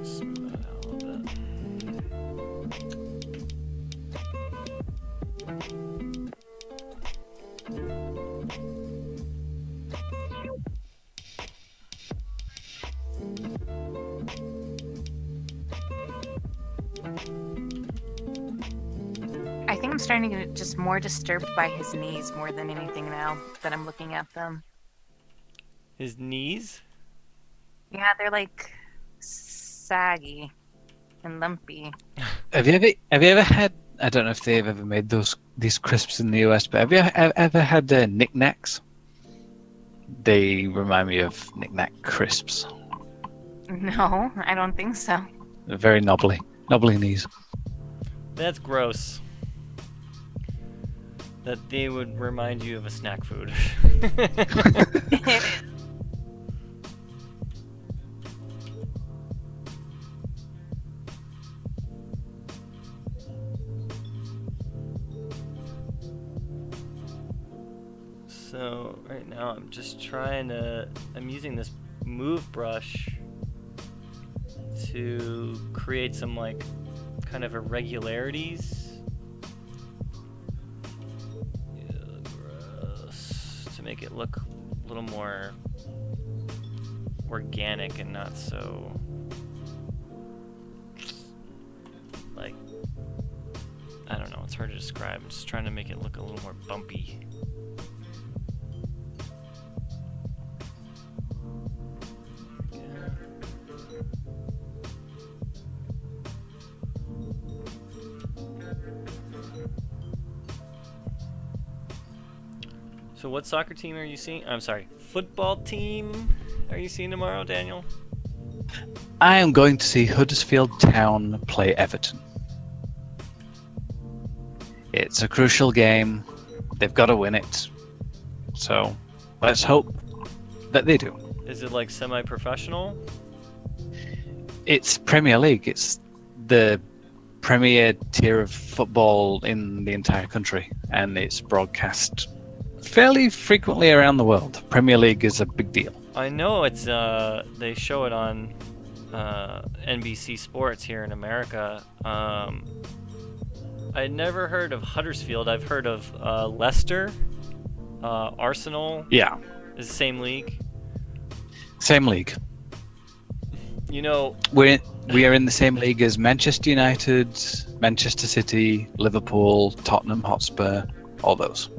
Smooth that out a little bit. I think I'm starting to get just more disturbed by his knees more than anything now that I'm looking at them. His knees? Yeah, they're like saggy and lumpy. Have you ever had? I don't know if they've ever made these crisps in the US, but have you ever had knickknacks? They remind me of knickknack crisps. No, I don't think so. They're very knobbly knees. That's gross. that they would remind you of a snack food. So right now I'm just trying to, I'm using this move brush to create some like kind of irregularities. To make it look a little more organic and not so like, I don't know, it's hard to describe. I'm just trying to make it look a little more bumpy. So what soccer team are you seeing? I'm sorry, football team are you seeing tomorrow, Daniel? I am going to see Huddersfield Town play Everton. It's a crucial game. They've got to win it. So let's hope that they do. Is it like semi-professional? It's Premier League. It's the premier tier of football in the entire country, and it's broadcast fairly frequently around the world. Premier League is a big deal. I know it's they show it on NBC Sports here in America. I'd never heard of Huddersfield. I've heard of Leicester, Arsenal. Yeah, is the same league. Same league. You know, we are in the same league as Manchester United, Manchester City, Liverpool, Tottenham Hotspur, all those.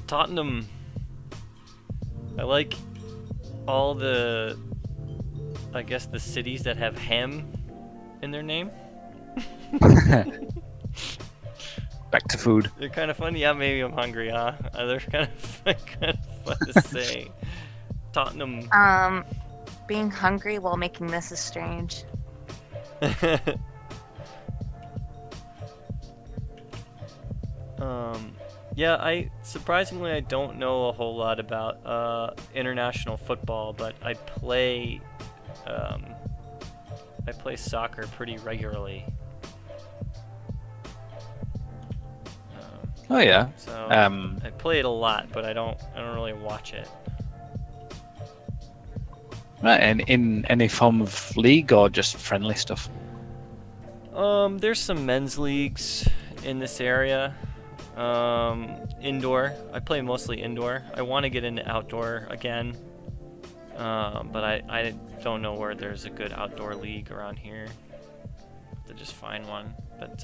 Tottenham, I like all the, I guess, the cities that have ham in their name. Back to food. They're kind of funny. Yeah, maybe I'm hungry, huh? They're kind of fun to say. Tottenham. Being hungry while making this is strange. Yeah, I don't know a whole lot about international football, but I play soccer pretty regularly. Oh yeah. So I play it a lot, but I don't really watch it. Right, and in any form of league or just friendly stuff? There's some men's leagues in this area. Indoor. I play mostly indoor. I want to get into outdoor again, but I don't know where there's a good outdoor league around here. Have to just find one. But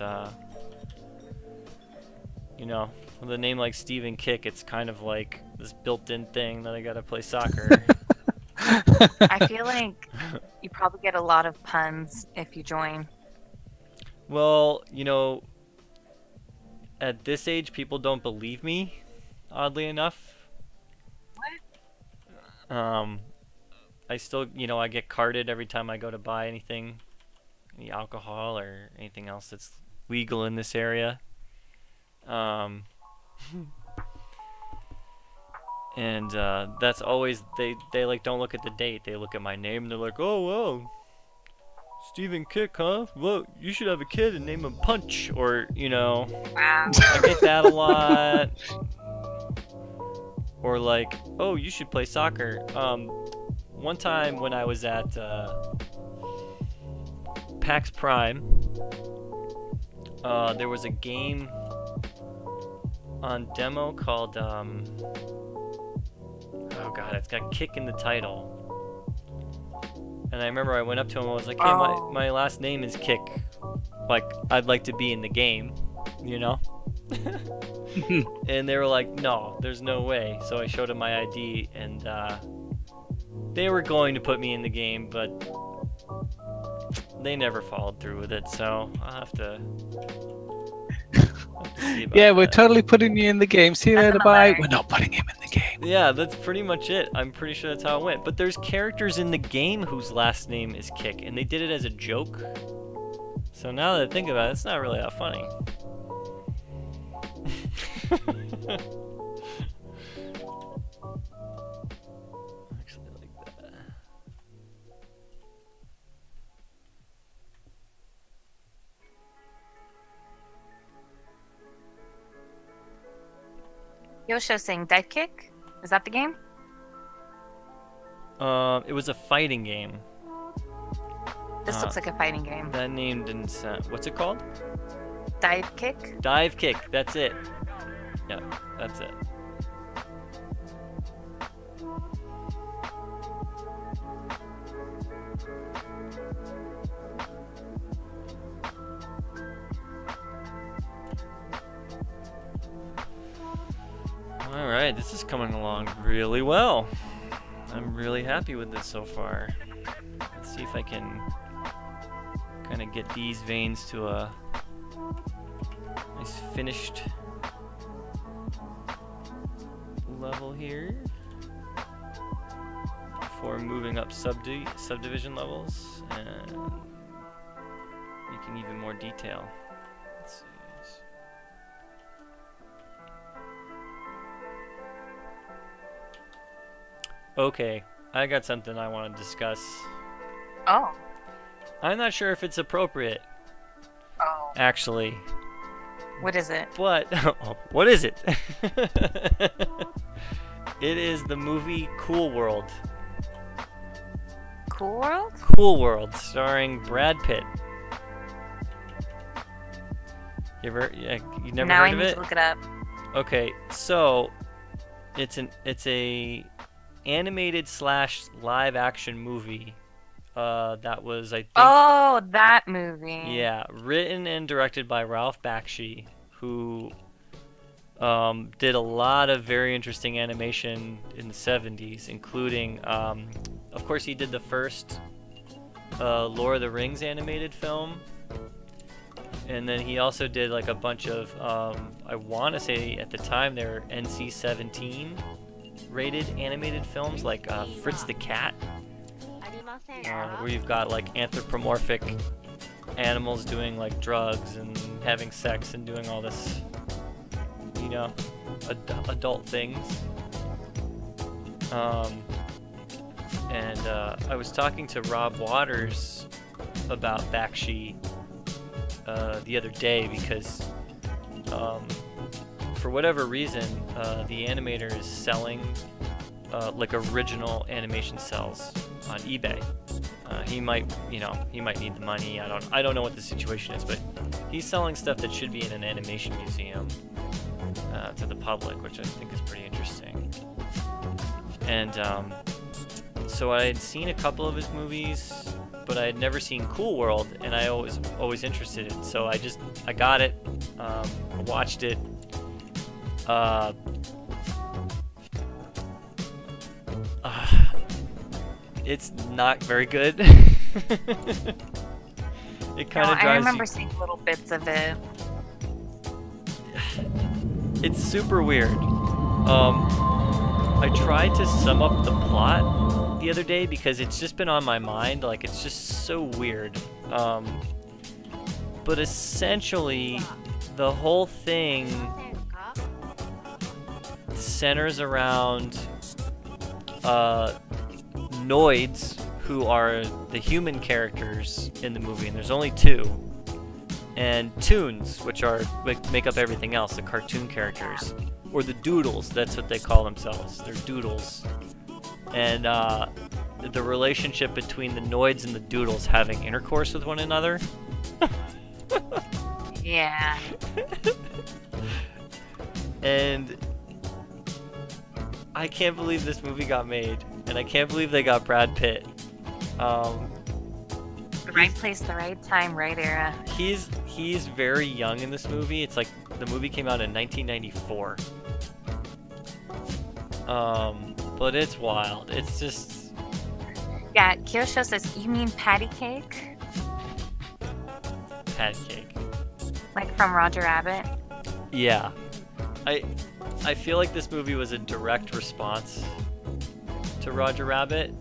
you know, with a name like Steven Kick, it's kind of like this built-in thing that I gotta play soccer. I feel like you probably get a lot of puns if you join. Well, you know, at this age, people don't believe me, oddly enough. What? I still, you know, I get carded every time I go to buy anything, any alcohol or anything else that's legal in this area. And that's always, they like don't look at the date, they look at my name and they're like, oh whoa, Steven Kick, huh? Well, you should have a kid and name him Punch, or, you know, Wow. I get that a lot. Or like, oh, you should play soccer. One time when I was at PAX Prime, there was a game on demo called, oh god, it's got Kick in the title. And I remember I went up to him and I was like, hey, my last name is Kick. Like, I'd like to be in the game, you know? And they were like, no, there's no way. So I showed them my ID, and they were going to put me in the game, but they never followed through with it, so I'll have to see about Yeah, we're that. totally putting you in the game. See you That's later, bye. hilarious. We're not putting him in the game. Yeah, that's pretty much it. I'm pretty sure that's how it went. But there's characters in the game whose last name is Kick, and they did it as a joke. So now that I think about it, it's not really that funny. Actually, I like that. Yosho saying dive kick. Is that the game? It was a fighting game. This looks like a fighting game. That name didn't sound. What's it called? Dive kick. Dive kick. That's it. Yeah, that's it. All right, this is coming along really well. I'm really happy with this so far. Let's see if I can kind of get these veins to a nice finished level here before moving up subdivision levels and making even more detail. Let's see. Okay, I got something I want to discuss. Oh. I'm not sure if it's appropriate, Oh. actually. What is it? But, what is it? It is the movie Cool World. Cool World? Cool World, starring Brad Pitt. You never Now heard I of need it? to look it up. Okay, so it's a animated / live action movie that was, I think, Oh, that movie. yeah, written and directed by Ralph Bakshi, who did a lot of very interesting animation in the 70s, including, of course, he did the first Lord of the Rings animated film. And then he also did like a bunch of, I want to say at the time they were NC-17 rated animated films, like Fritz the Cat, where you've got like anthropomorphic animals doing like drugs and having sex and doing all this, you know, adult things. And I was talking to Rob Waters about Bakshi the other day because for whatever reason the animator is selling like original animation cells on eBay. He might need the money. I don't know what the situation is, but he's selling stuff that should be in an animation museum to the public, which I think is pretty interesting. And so I had seen a couple of his movies, but I had never seen Cool World, and I was always interested in it. So I got it, I watched it. It's not very good. It kind of drives I remember you. seeing little bits of it. It's super weird. I tried to sum up the plot the other day because it's just been on my mind. Like, it's just so weird. But essentially, the whole thing centers around Noids, who are the human characters in the movie, and there's only two, and Toons, which make up everything else, the cartoon characters, or the Doodles. That's what they call themselves. They're Doodles, and the relationship between the Noids and the Doodles having intercourse with one another. Yeah. And I can't believe this movie got made, and I can't believe they got Brad Pitt. The right place, the right time, right era. He's very young in this movie. It's like the movie came out in 1994. But it's wild. It's just... Yeah, Kyosho says, you mean patty cake? Patty cake. Like from Roger Rabbit? Yeah. I feel like this movie was a direct response to Roger Rabbit,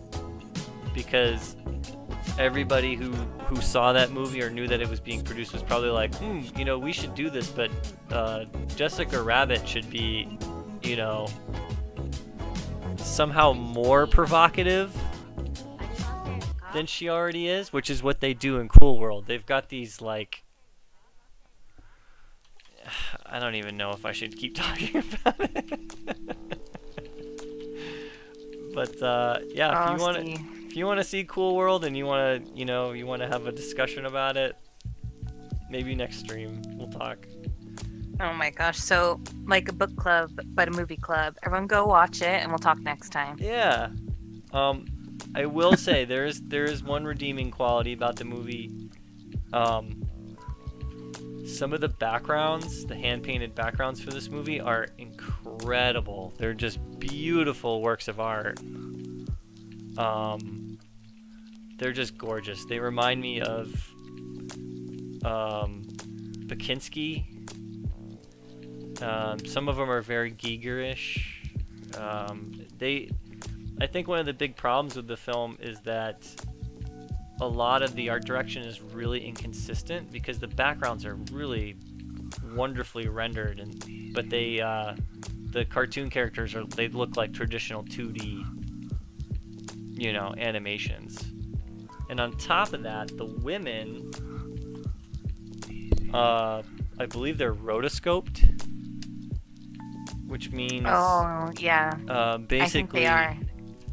because everybody who saw that movie or knew that it was being produced was probably like, you know, we should do this, but Jessica Rabbit should be, you know, somehow more provocative than she already is, which is what they do in Cool World. They've got these, like, I don't even know if I should keep talking about it. But yeah, if you want to see Cool World and you want to, you know, you want to have a discussion about it, maybe next stream we'll talk. Oh my gosh, so like a book club but a movie club. Everyone go watch it and we'll talk next time. Yeah. I will say there is one redeeming quality about the movie. Some of the backgrounds, the hand-painted backgrounds for this movie are incredible. They're just beautiful works of art. They're just gorgeous. They remind me of Bakinski. Some of them are very Giger-ish. I think one of the big problems with the film is that a lot of the art direction is really inconsistent because the backgrounds are really wonderfully rendered, but the cartoon characters they look like traditional 2D, you know, animations. And on top of that, the women, I believe they're rotoscoped, which means basically, I think they are.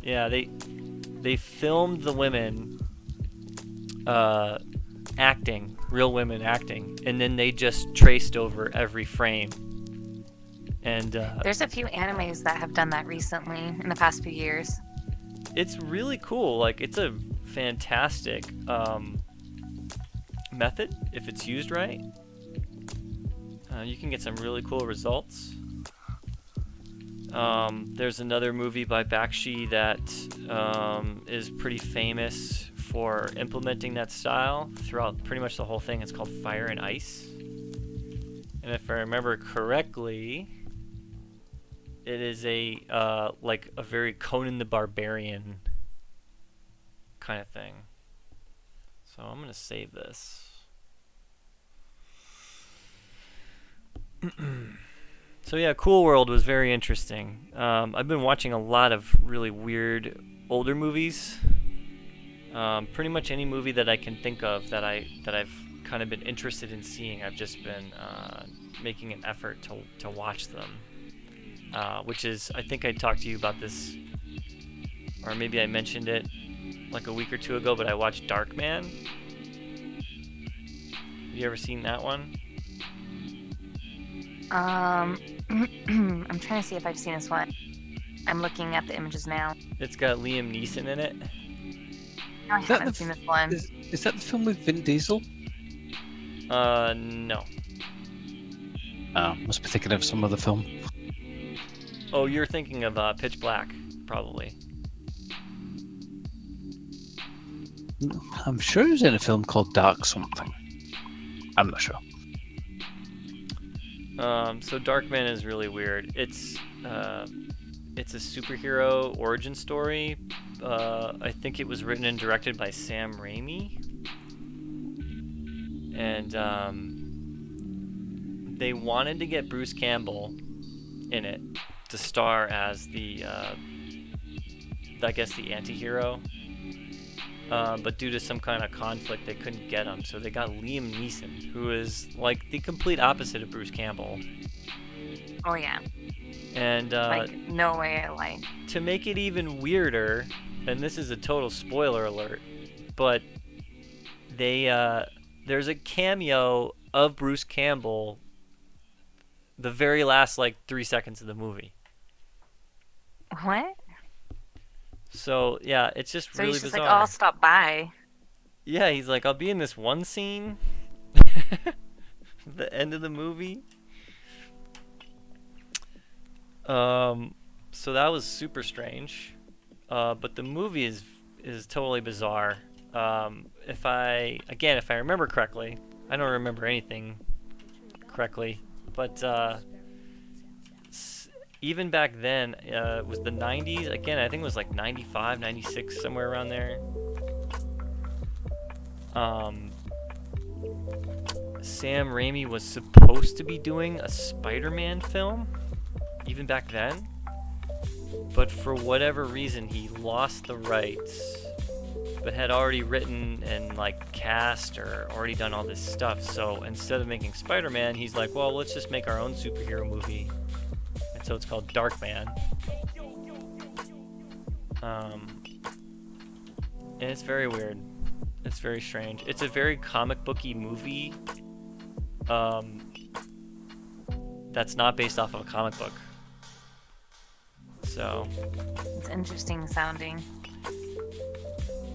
Yeah, they filmed the women acting, real women acting, and then they just traced over every frame. And there's a few animes that have done that recently in the past few years. It's really cool. Like, it's a fantastic method if it's used right. You can get some really cool results. There's another movie by Bakshi that is pretty famous for implementing that style throughout pretty much the whole thing. It's called Fire and Ice. And if I remember correctly, it is like a very Conan the Barbarian kind of thing. So I'm gonna save this. So yeah, Cool World was very interesting. I've been watching a lot of really weird older movies. Pretty much any movie that I can think of that I've kind of been interested in seeing, I've just been making an effort to watch them. Which is, I think I talked to you about this, or maybe I mentioned it like a week or two ago, but I watched Darkman. Have you ever seen that one? I'm trying to see if I've seen this one. I'm looking at the images now. It's got Liam Neeson in it. No, I haven't seen this one. Is that the film with Vin Diesel? No. Oh, must be thinking of some other film. Oh, you're thinking of Pitch Black, probably. I'm sure he was in a film called Dark something. I'm not sure. So Darkman is really weird. It's a superhero origin story. I think it was written and directed by Sam Raimi. And they wanted to get Bruce Campbell in it to star as the, I guess, the anti-hero. But due to some kind of conflict, they couldn't get him, so they got Liam Neeson, who is like the complete opposite of Bruce Campbell. Oh yeah. And like, no way I like. To make it even weirder, and this is a total spoiler alert, but there's a cameo of Bruce Campbell the very last like 3 seconds of the movie. What? So yeah, it's just really he's just bizarre. like, oh, I'll stop by. Yeah, he's like, I'll be in this one scene. The end of the movie. So that was super strange. But the movie is totally bizarre. If I remember correctly, I don't remember anything correctly, but even back then, it was the 90s. Again, I think it was like 95, 96, somewhere around there. Sam Raimi was supposed to be doing a Spider-Man film, even back then, but for whatever reason he lost the rights, but had already written and like cast or already done all this stuff. So instead of making Spider-Man, he's like, well, let's just make our own superhero movie, and so it's called Darkman. And it's very weird. It's very strange. It's a very comic booky movie. That's not based off of a comic book. So. It's interesting sounding.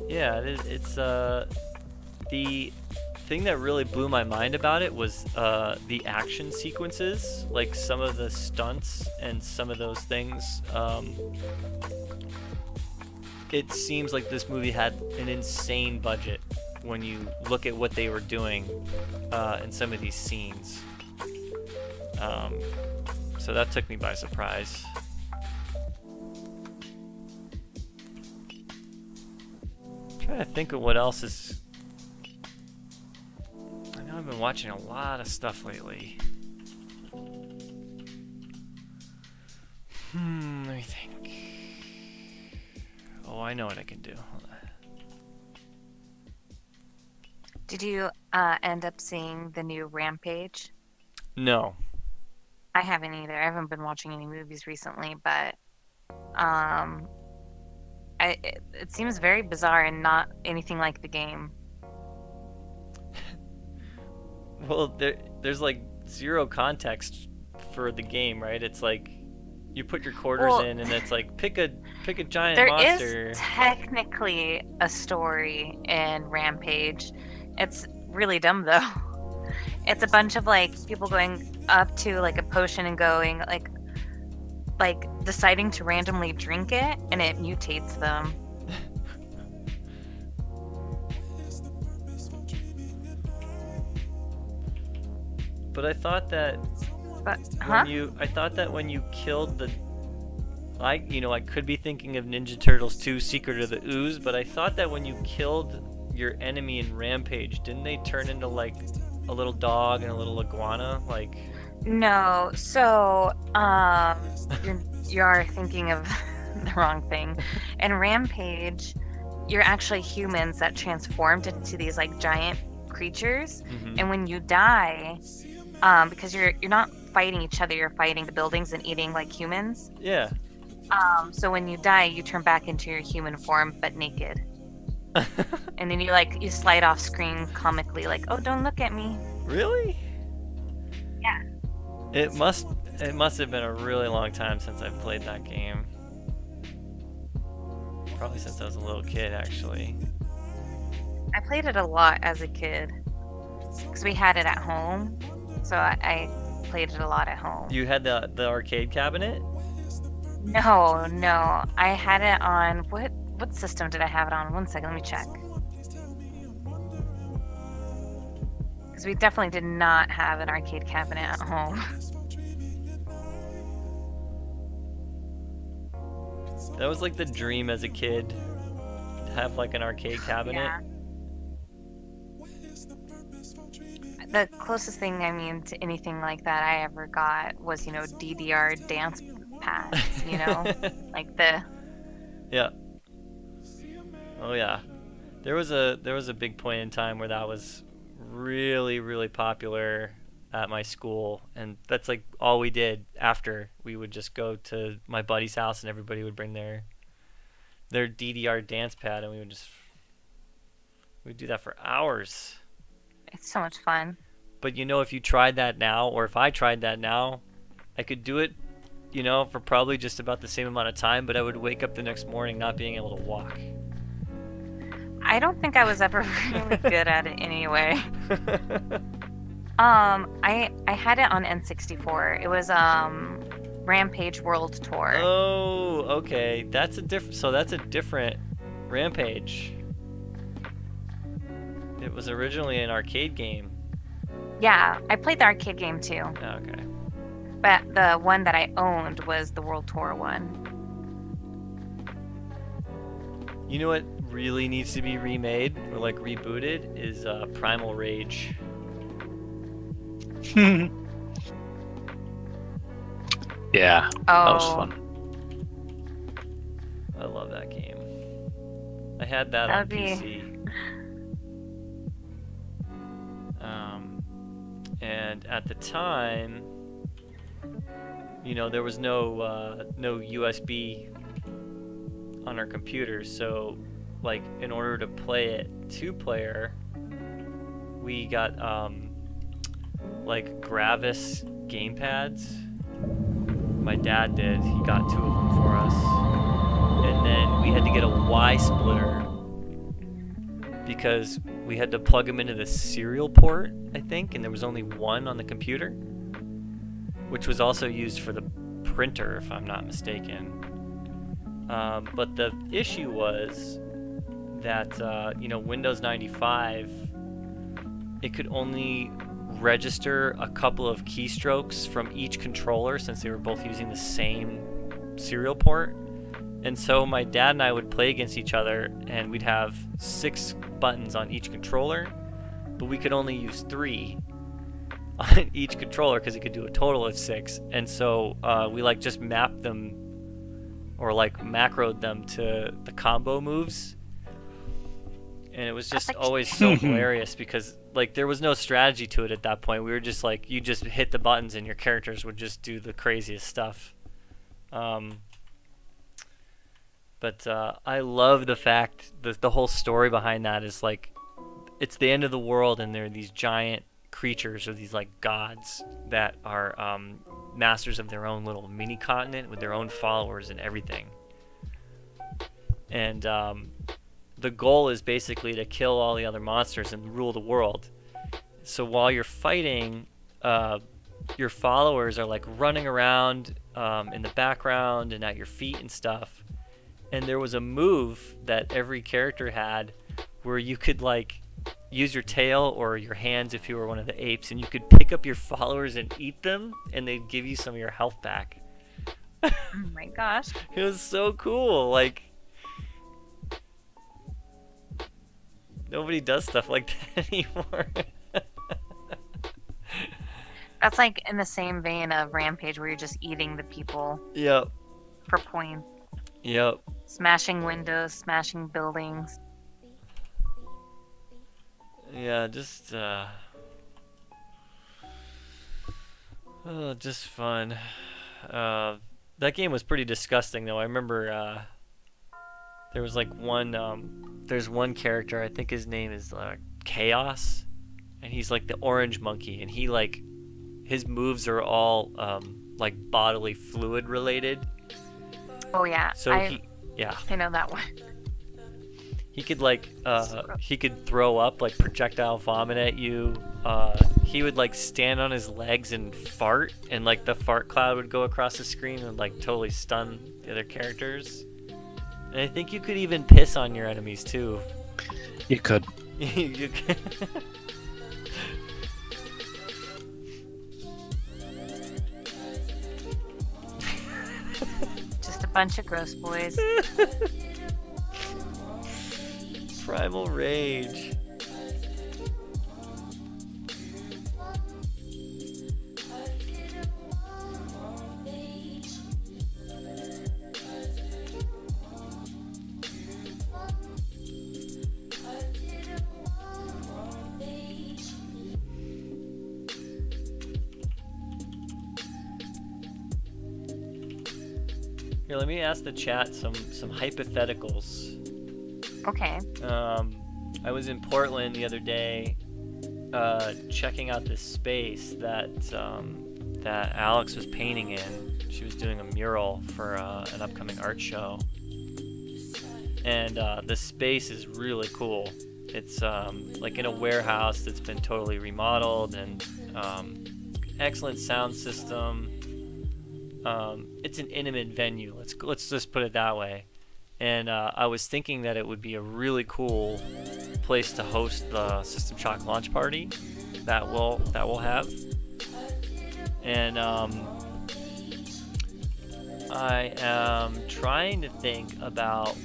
Yeah, it's the thing that really blew my mind about it was the action sequences, like some of the stunts and some of those things. It seems like this movie had an insane budget when you look at what they were doing in some of these scenes. So that took me by surprise. I'm trying to think of what else is... I know I've been watching a lot of stuff lately. Let me think. Oh, I know what I can do. Hold on. Did you end up seeing the new Rampage? No. I haven't either. I haven't been watching any movies recently, but it seems very bizarre and not anything like the game. Well, there's like zero context for the game, right? It's like you put your quarters in, and it's like pick a giant monster. There is technically a story in Rampage. It's really dumb though. It's a bunch of like people going up to like a potion and going like deciding to randomly drink it, and it mutates them. But I thought that when you killed the, I could be thinking of Ninja Turtles 2: Secret of the Ooze, but I thought that when you killed your enemy in Rampage, didn't they turn into like a little dog and a little iguana? Like, no, so you are thinking of the wrong thing. In Rampage, you're actually humans that transformed into these like giant creatures, and when you die, because you're not fighting each other, you're fighting the buildings and eating like humans. Yeah. So when you die, you turn back into your human form but naked. And then you slide off screen comically like, oh, don't look at me. Really? Yeah. It must have been a really long time since I've played that game. Probably since I was a little kid, actually. I played it a lot as a kid because we had it at home, so I played it a lot at home. You had the arcade cabinet? No, I had it on what system did I have it on? One second, let me check. Because we definitely did not have an arcade cabinet at home. That was like the dream as a kid, to have like an arcade cabinet. Yeah. The closest thing, to anything like that I ever got was, DDR dance pads, like the... Yeah. Oh yeah. There was a big point in time where that was really, really popular at my school, and that's like all we did after. We would just go to my buddy's house and everybody would bring their DDR dance pad, and we'd do that for hours. It's so much fun. But if you tried that now, or if I tried that now, I could do it, for probably just about the same amount of time, but I would wake up the next morning not being able to walk. I don't think I was ever really good at it anyway. I had it on N64. It was Rampage World Tour. Oh, okay. That's a different Rampage. It was originally an arcade game. Yeah, I played the arcade game too. Okay. But the one that I owned was the World Tour one. You know what really needs to be remade or like rebooted is Primal Rage. Yeah, that was fun. I love that game. I had that on PC. And at the time, you know, there was no USB on our computers, so like in order to play it 2-player, we got like Gravis gamepads. My dad did. He got 2 of them for us. And then we had to get a Y splitter because we had to plug them into the serial port, I think, and there was only one on the computer, which was also used for the printer, if I'm not mistaken. But the issue was that, you know, Windows 95, it could only register a couple of keystrokes from each controller since they were both using the same serial port. And so my dad and I would play against each other, and we'd have 6 buttons on each controller, but we could only use 3 on each controller because it could do a total of 6. And so we like just mapped them or like macroed them to the combo moves. And it was just always so hilarious because like there was no strategy to it at that point. We were just like, you just hit the buttons and your characters would just do the craziest stuff. But I love the fact that the whole story behind that is like, it's the end of the world and there are these giant creatures or these like gods that are masters of their own little mini continent with their own followers and everything. And the goal is basically to kill all the other monsters and rule the world. So while you're fighting, your followers are like running around in the background and at your feet and stuff. And there was a move that every character had where you could like use your tail or your hands if you were one of the apes, and you could pick up your followers and eat them, and they'd give you some of your health back. Oh my gosh. It was so cool. Like, nobody does stuff like that anymore. That's like in the same vein of Rampage where you're just eating the people. Yep. For points. Yep. Smashing windows, smashing buildings. Yeah, just just fun. That game was pretty disgusting though. I remember there was like there's one character, I think his name is Chaos, and he's like the orange monkey, and he like his moves are all like bodily fluid related. Oh yeah. So I know that one. He could like he could throw up, like projectile vomit at you. He would like stand on his legs and fart, and like the fart cloud would go across the screen and like totally stun the other characters. And I think you could even piss on your enemies too. You could. You could. Just a bunch of gross boys. Primal Rage. Here, let me ask the chat some hypotheticals. Okay. I was in Portland the other day, checking out this space that that Alex was painting in. She was doing a mural for an upcoming art show, and the space is really cool. It's like in a warehouse that's been totally remodeled, and excellent sound system. It's an intimate venue. Let's just put it that way. And I was thinking that it would be a really cool place to host the System Shock launch party that we'll have. And I am trying to think about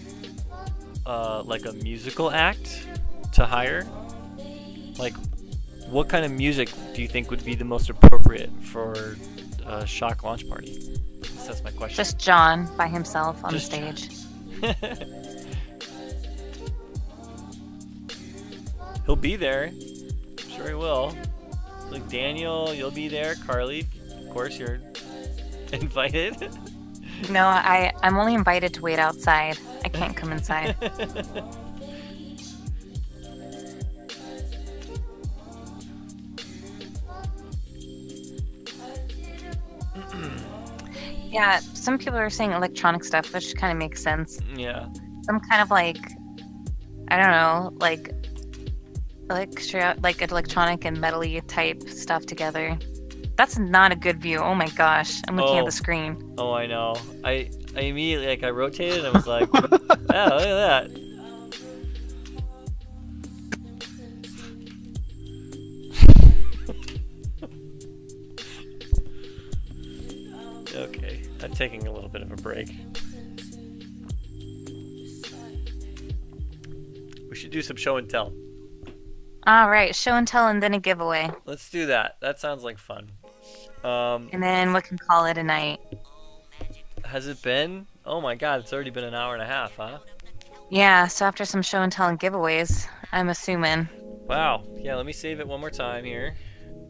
like a musical act to hire, like what kind of music do you think would be the most appropriate for a Shock launch party? That's my question. Just John by himself on the stage. He'll be there. Sure he will. Like Daniel, you'll be there. Carly, of course you're invited. No, I'm only invited to wait outside. I can't come inside. Yeah, some people are saying electronic stuff, which kind of makes sense. Yeah. Some kind of like, I don't know, like electronic and metal-y type stuff together. That's not a good view. Oh my gosh, I'm looking at the screen. Oh, I know. I immediately, like, I rotated and I was like, oh, look at that. Okay, I'm taking a little bit of a break. We should do some show and tell. Alright, show and tell and then a giveaway. Let's do that. That sounds like fun. And then we can call it a night. Has it been? Oh my god, it's already been an hour and a half, huh? Yeah, so after some show and tell and giveaways, I'm assuming. Wow. Yeah, let me save it one more time here.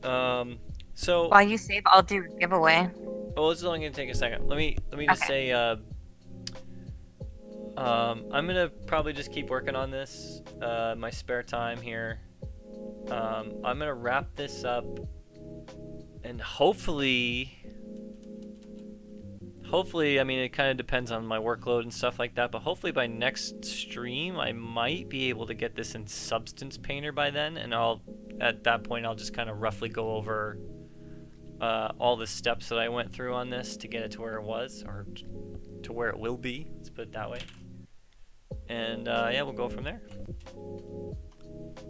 So while you save, I'll do a giveaway. Oh, this is only gonna take a second. Let me just say I'm gonna probably just keep working on this my spare time here. I'm gonna wrap this up and hopefully, I mean, it kind of depends on my workload and stuff like that, but hopefully by next stream I might be able to get this in Substance Painter by then, and at that point I'll just kind of roughly go over all the steps that I went through on this to get it to where it was, or to where it will be, let's put it that way. And yeah, we'll go from there.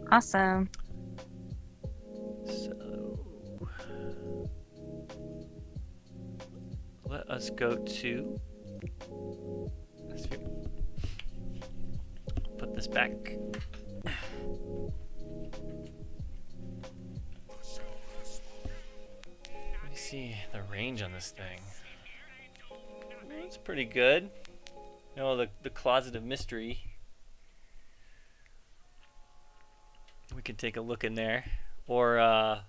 Awesome. So let us go to, put this back. Let me see the range on this thing. It's pretty good. You know, the Closet of Mystery. We can take a look in there. Or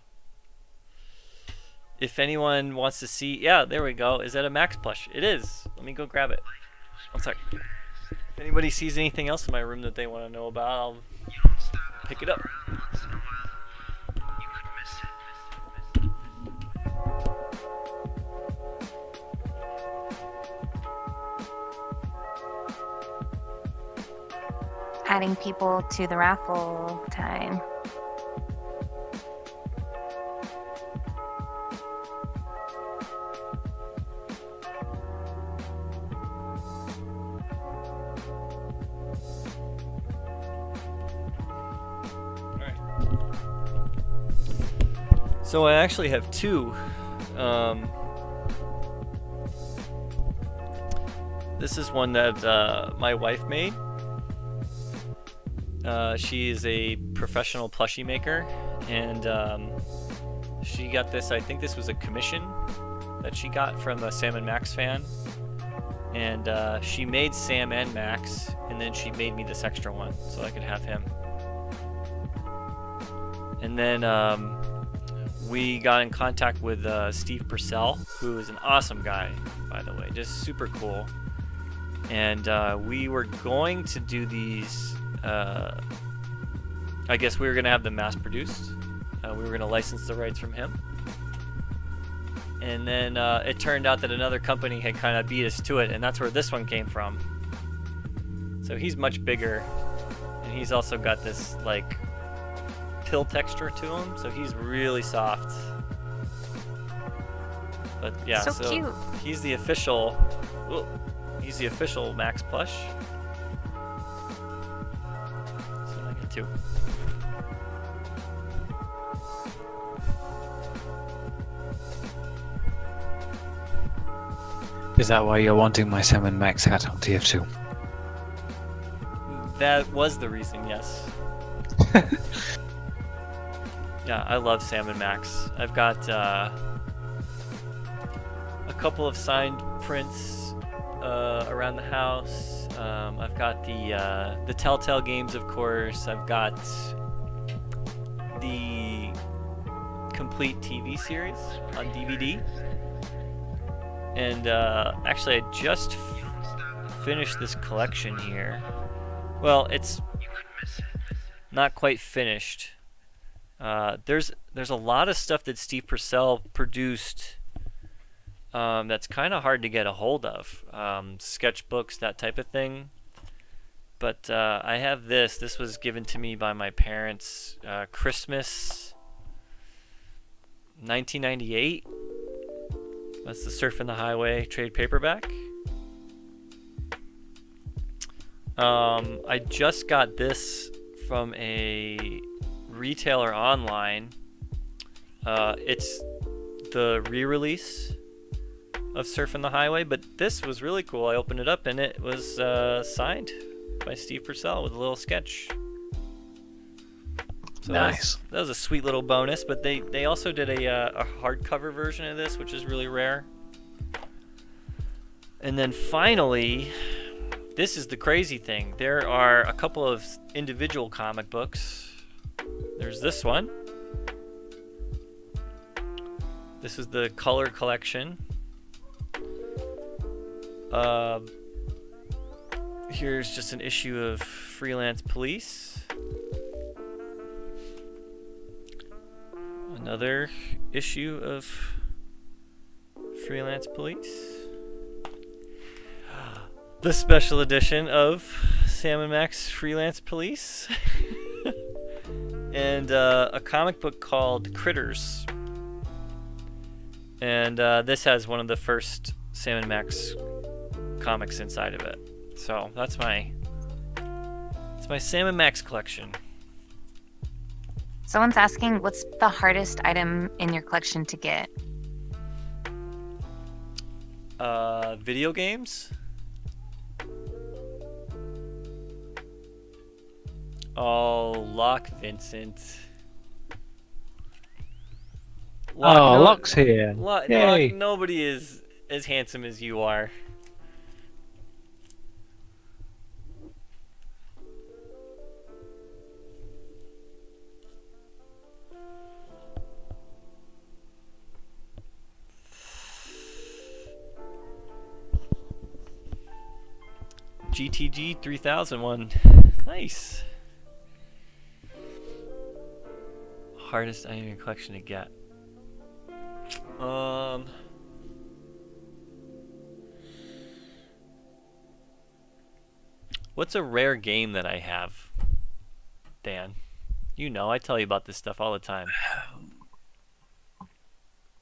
if anyone wants to see, yeah, there we go. Is that a Max plush? It is. Let me go grab it. One sec. If anybody sees anything else in my room that they want to know about, I'll pick it up. Adding people to the raffle time. So I actually have two. This is one that my wife made. She is a professional plushie maker, and she got this, I think this was a commission that she got from a Sam and Max fan. And she made Sam and Max, and then she made me this extra one so I could have him. And then we got in contact with Steve Purcell, who is an awesome guy, by the way, just super cool. And we were going to do these, I guess we were going to have them mass produced. We were going to license the rights from him. And then it turned out that another company had kind of beat us to it, and that's where this one came from. So he's much bigger, and he's also got this, like, pill texture to him, so he's really soft. But yeah, so cute. He's the official Max plush. So I get two. Is that why you're wanting my Sam and Max hat on TF2? That was the reason, yes. Yeah, I love Sam and Max. I've got a couple of signed prints around the house. I've got the Telltale games, of course. I've got the complete TV series on DVD. And actually, I just finished this collection here. Well, it's not quite finished. There's a lot of stuff that Steve Purcell produced that's kind of hard to get a hold of. Sketchbooks, that type of thing. But I have this. This was given to me by my parents Christmas 1998. That's the Surfing the Highway trade paperback. I just got this from a retailer online. It's the re-release of Surfing the Highway, but this was really cool. I opened it up and it was signed by Steve Purcell with a little sketch. So Nice. That was a sweet little bonus, but they also did a hardcover version of this, which is really rare. And then finally, this is the crazy thing. There are a couple of individual comic books. There's this one. This is the color collection. Here's just an issue of Freelance Police. Another issue of Freelance Police. The special edition of Sam and Max Freelance Police. And a comic book called Critters. And this has one of the first Sam and Max comics inside of it. So that's my Sam and Max collection. Someone's asking, what's the hardest item in your collection to get? Video games. Oh, Locke Vincent. Locke's here. Yay. Locke, nobody is as handsome as you are. GTG 3001. Nice. Hardest item in your collection to get. What's a rare game that I have, Dan? You know, I tell you about this stuff all the time.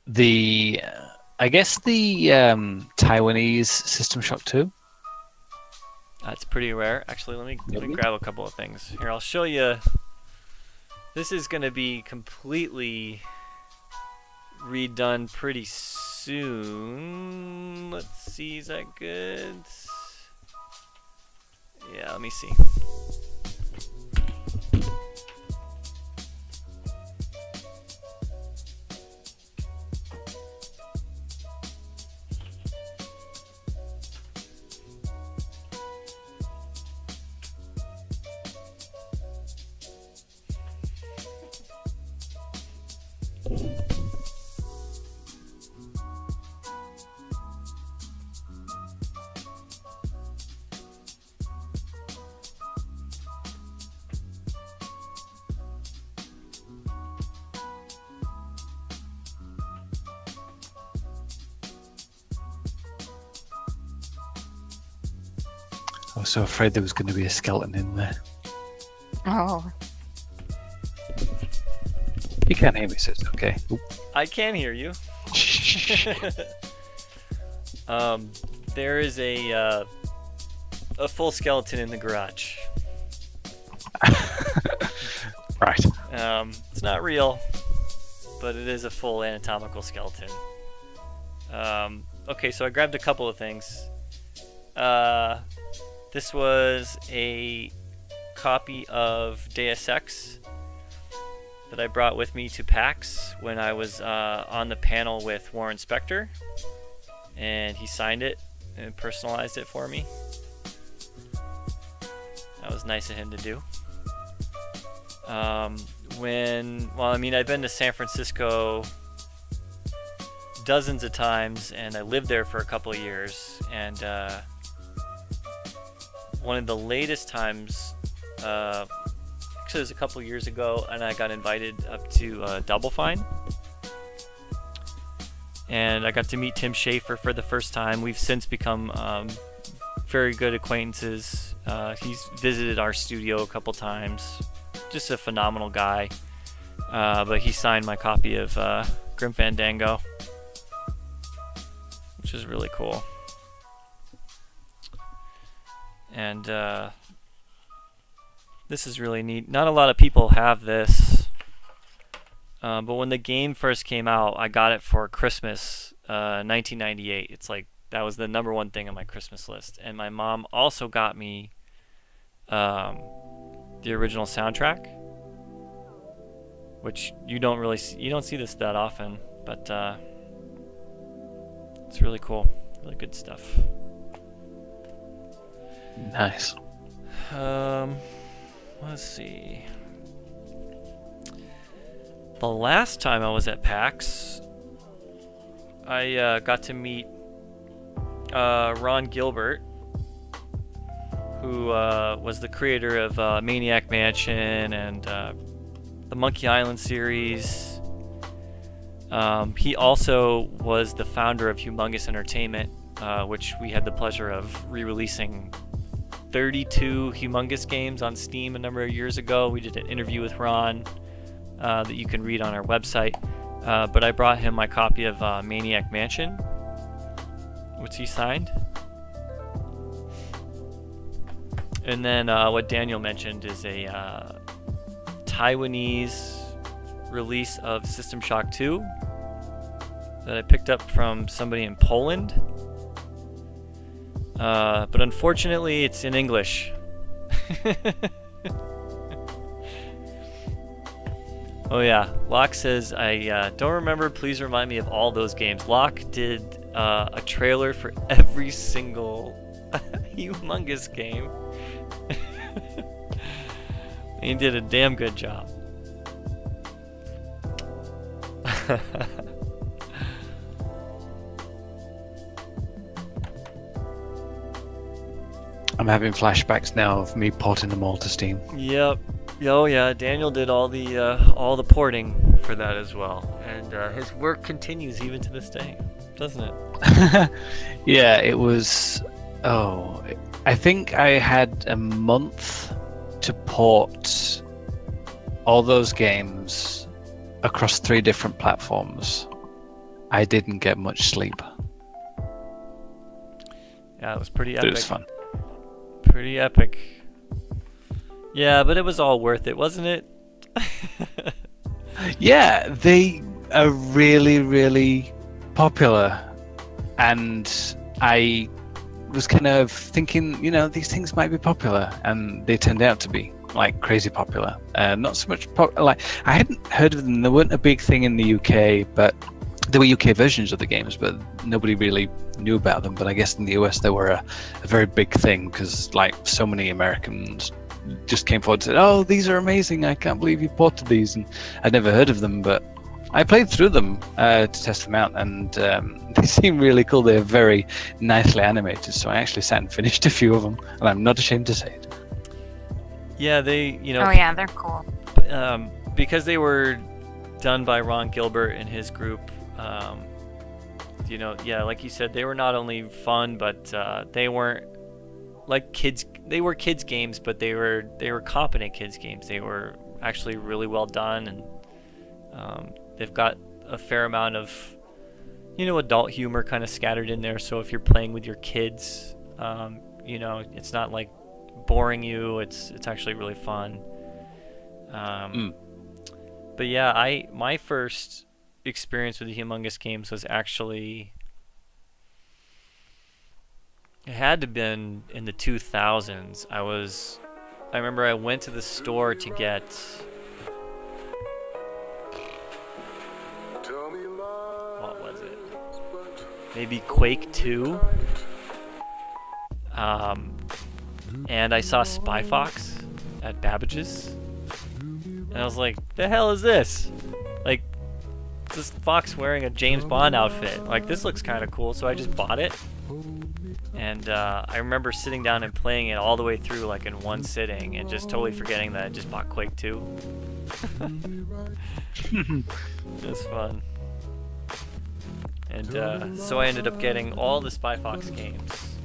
I guess the Taiwanese System Shock 2. That's pretty rare. Actually, let me grab a couple of things. Here, I'll show you. This is going to be completely redone pretty soon. Let's see, is that good? Yeah, let me see. I was so afraid there was going to be a skeleton in there. Oh. You can't hear me, so it's okay. Oop. I can hear you. There is a full skeleton in the garage. Right. It's not real, but it is a full anatomical skeleton. Okay, so I grabbed a couple of things. This was a copy of Deus Ex that I brought with me to PAX when I was on the panel with Warren Spector, and he signed it and personalized it for me. That was nice of him to do. Well, I mean, I've been to San Francisco dozens of times, and I lived there for a couple of years, and one of the latest times, actually it was a couple of years ago, and I got invited up to Double Fine, and I got to meet Tim Schafer for the first time. We've since become very good acquaintances. He's visited our studio a couple times. Just a phenomenal guy. But he signed my copy of Grim Fandango, which is really cool. And this is really neat. Not a lot of people have this. But when the game first came out, I got it for Christmas, 1998. It's like that was the #1 thing on my Christmas list. And my mom also got me the original soundtrack, which you don't see this that often, but it's really cool, really good stuff. Nice. Let's see. The last time I was at PAX, I got to meet Ron Gilbert, who was the creator of Maniac Mansion and the Monkey Island series. He also was the founder of Humongous Entertainment, which we had the pleasure of re-releasing 32 Humongous games on Steam a number of years ago. We did an interview with Ron that you can read on our website. But I brought him my copy of Maniac Mansion, which he signed. And then what Daniel mentioned is a Taiwanese release of System Shock 2 that I picked up from somebody in Poland. But unfortunately, it's in English. Oh yeah, Locke says, I don't remember, please remind me of all those games. Locke did a trailer for every single Humongous game. He did a damn good job. I'm having flashbacks now of me porting them all to Steam. Yep. Oh yeah, Daniel did all the porting for that as well, and his work continues even to this day, doesn't it? Yeah, it was. Oh, I think I had a month to port all those games across 3 different platforms. I didn't get much sleep. Yeah, it was pretty epic. It was fun. Pretty epic. Yeah, but it was all worth it, wasn't it? Yeah, they are really, really popular. And I was kind of thinking, you know, these things might be popular. And they turned out to be, like, crazy popular. Not so much like, I hadn't heard of them. They weren't a big thing in the UK, but there were UK versions of the games, but nobody really knew about them. But I guess in the US they were a very big thing, because like so many Americans just came forward and said, oh, these are amazing, I can't believe you ported these. And I'd never heard of them, but I played through them to test them out, and they seem really cool. They're very nicely animated, so I actually sat and finished a few of them, and I'm not ashamed to say it. Yeah, they, you know. Oh yeah, they're cool. Because they were done by Ron Gilbert and his group. You know, yeah, like you said, they were not only fun, but they weren't like kids. They were kids games, but they were competent kids games. They were actually really well done, and they've got a fair amount of, you know, adult humor kind of scattered in there. So if you're playing with your kids, you know, it's not like boring you. It's actually really fun. But yeah, my first experience with the Humongous games was actually, it had to have been in the 2000s. I was I remember I went to the store to get what was it? Maybe Quake 2. And I saw Spy Fox at Babbage's, and I was like, "The hell is this? Like, this Fox wearing a James Bond outfit. Like, this looks kind of cool." So I just bought it, and I remember sitting down and playing it all the way through, like in one sitting, and just totally forgetting that I just bought Quake 2. It was fun. And so I ended up getting all the Spy Fox games.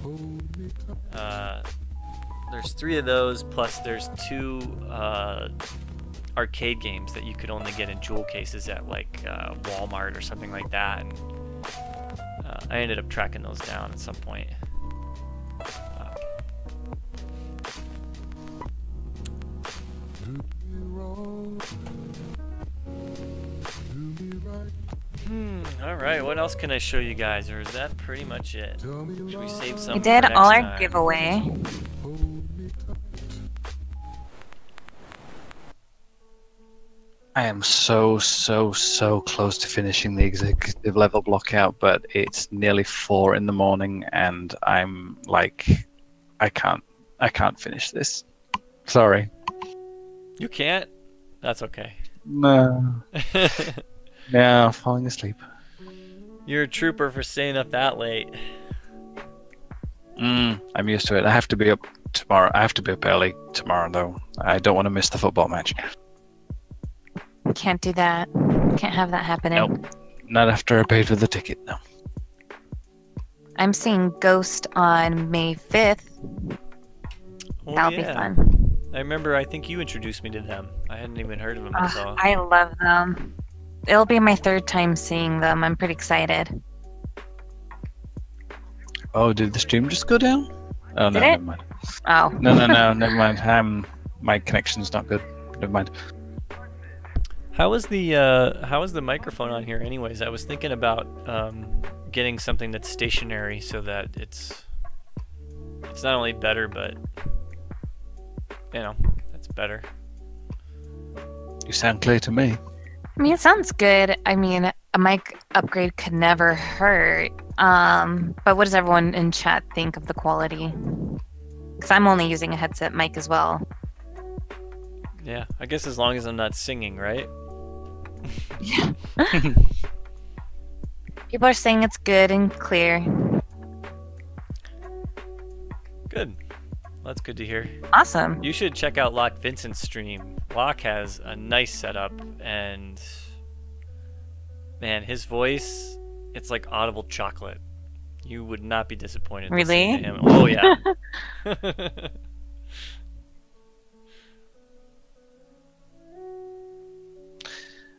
There's 3 of those, plus there's 2 arcade games that you could only get in jewel cases at like Walmart or something like that. And I ended up tracking those down at some point. Alright, what else can I show you guys, or is that pretty much it? Should we save some? We did for next all our time? giveaway. I am so close to finishing the executive level blockout, but it's nearly 4 in the morning, and I'm like, I can't finish this. Sorry. You can't? That's okay. No. Yeah, falling asleep. You're a trooper for staying up that late. I'm used to it. I have to be up tomorrow. I have to be up early tomorrow, though. I don't want to miss the football match. Can't do that. Can't have that happening. Nope. Not after I paid for the ticket, no. I'm seeing Ghost on May 5th. Oh, That'll yeah. be fun. I remember, I think you introduced me to them. I hadn't even heard of them until... I love them. It'll be my 3rd time seeing them. I'm pretty excited. Oh, did the stream just go down? Oh, no, Did it? never mind. Oh. No, never mind. My connection's not good. Never mind. How is the microphone on here anyways? I was thinking about getting something that's stationary so that it's not only better, but you know, it's better. You sound clear to me. I mean, it sounds good. I mean, a mic upgrade could never hurt. But what does everyone in chat think of the quality? Because I'm only using a headset mic as well. Yeah, I guess as long as I'm not singing, right? Yeah. People are saying it's good and clear. Good. That's good to hear. Awesome. You should check out Locke Vincent's stream. Locke has a nice setup, and man, his voice, it's like audible chocolate. You would not be disappointed listening to him. Oh yeah.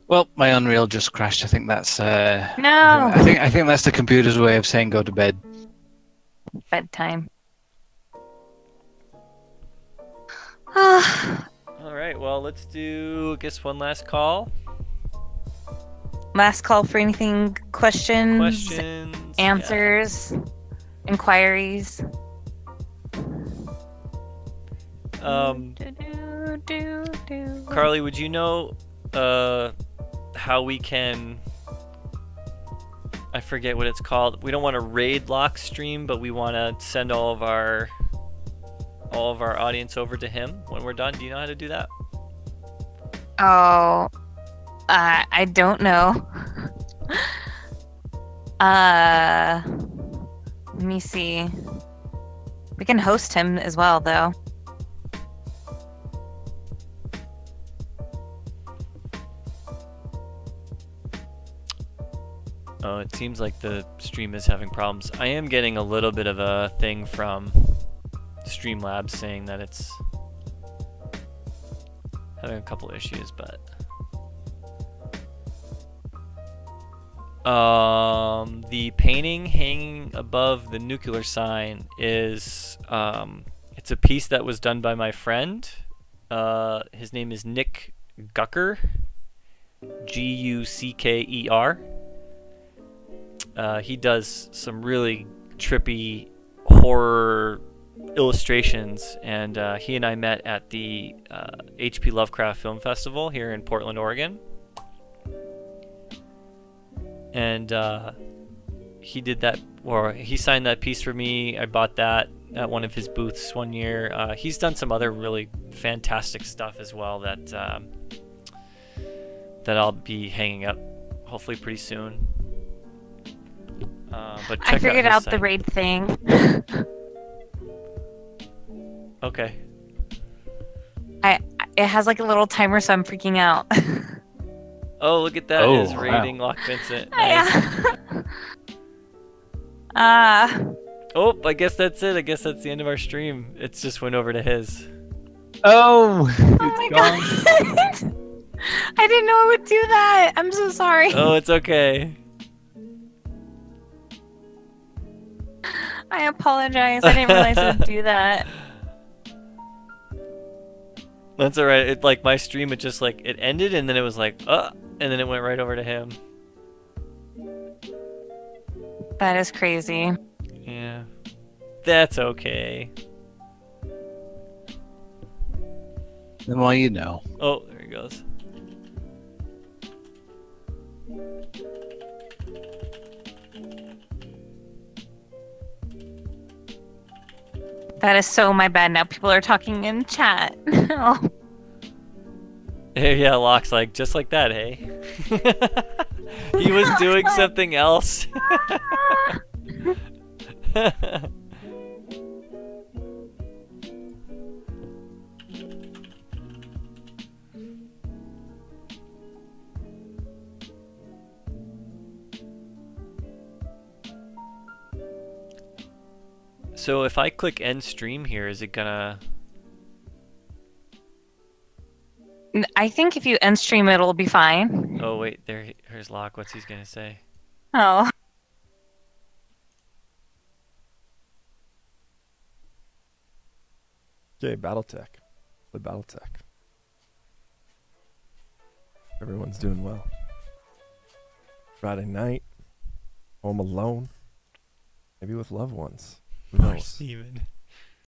Well, my Unreal just crashed. I think that's No. I think that's the computer's way of saying go to bed. Bedtime. All right. Well, let's do, I guess, one last call. Last call for anything, questions, Questions, answers, inquiries. Carly, would you know how we can, I forget what it's called. We don't want to raid Locke stream, but we want to send all of our audience over to him when we're done. Do you know how to do that? Oh, I don't know. Let me see. We can host him as well, though. Oh, it seems like the stream is having problems. I am getting a little bit of a thing from Streamlabs saying that it's having a couple issues, but the painting hanging above the nuclear sign is it's a piece that was done by my friend. His name is Nick Gucker, Gucker. He does some really trippy horror illustrations, and he and I met at the HP Lovecraft Film Festival here in Portland, Oregon. And he did that, or he signed that piece for me. I bought that at one of his booths one year. He's done some other really fantastic stuff as well that that I'll be hanging up hopefully pretty soon. But check I figured out the site. raid thing. Okay. It has like a little timer, so I'm freaking out. Oh, look at that! Oh, Is raiding Lock Vincent. Yeah. Nice. Oh, I guess that's it. I guess that's the end of our stream. It just went over to his. Oh, Oh my god! I didn't know it would do that. I'm so sorry. Oh, it's okay. I apologize. I didn't realize it would do that. That's alright. It like my stream, it just like it ended and then it was like, and then it went right over to him. That is crazy. Yeah, that's okay. the more you know. Oh, there he goes. That is so my bad. Now people are talking in chat. Oh. Yeah, Locke's like, just like that, hey? He was doing something else. So if I click end stream here, is it gonna... I think if you end stream, it'll be fine. Oh wait, here's Locke. What's he gonna say? Oh. Okay, Battletech. Play Battletech. Everyone's doing well. Friday night, home alone, maybe with loved ones. Who Poor knows? Steven.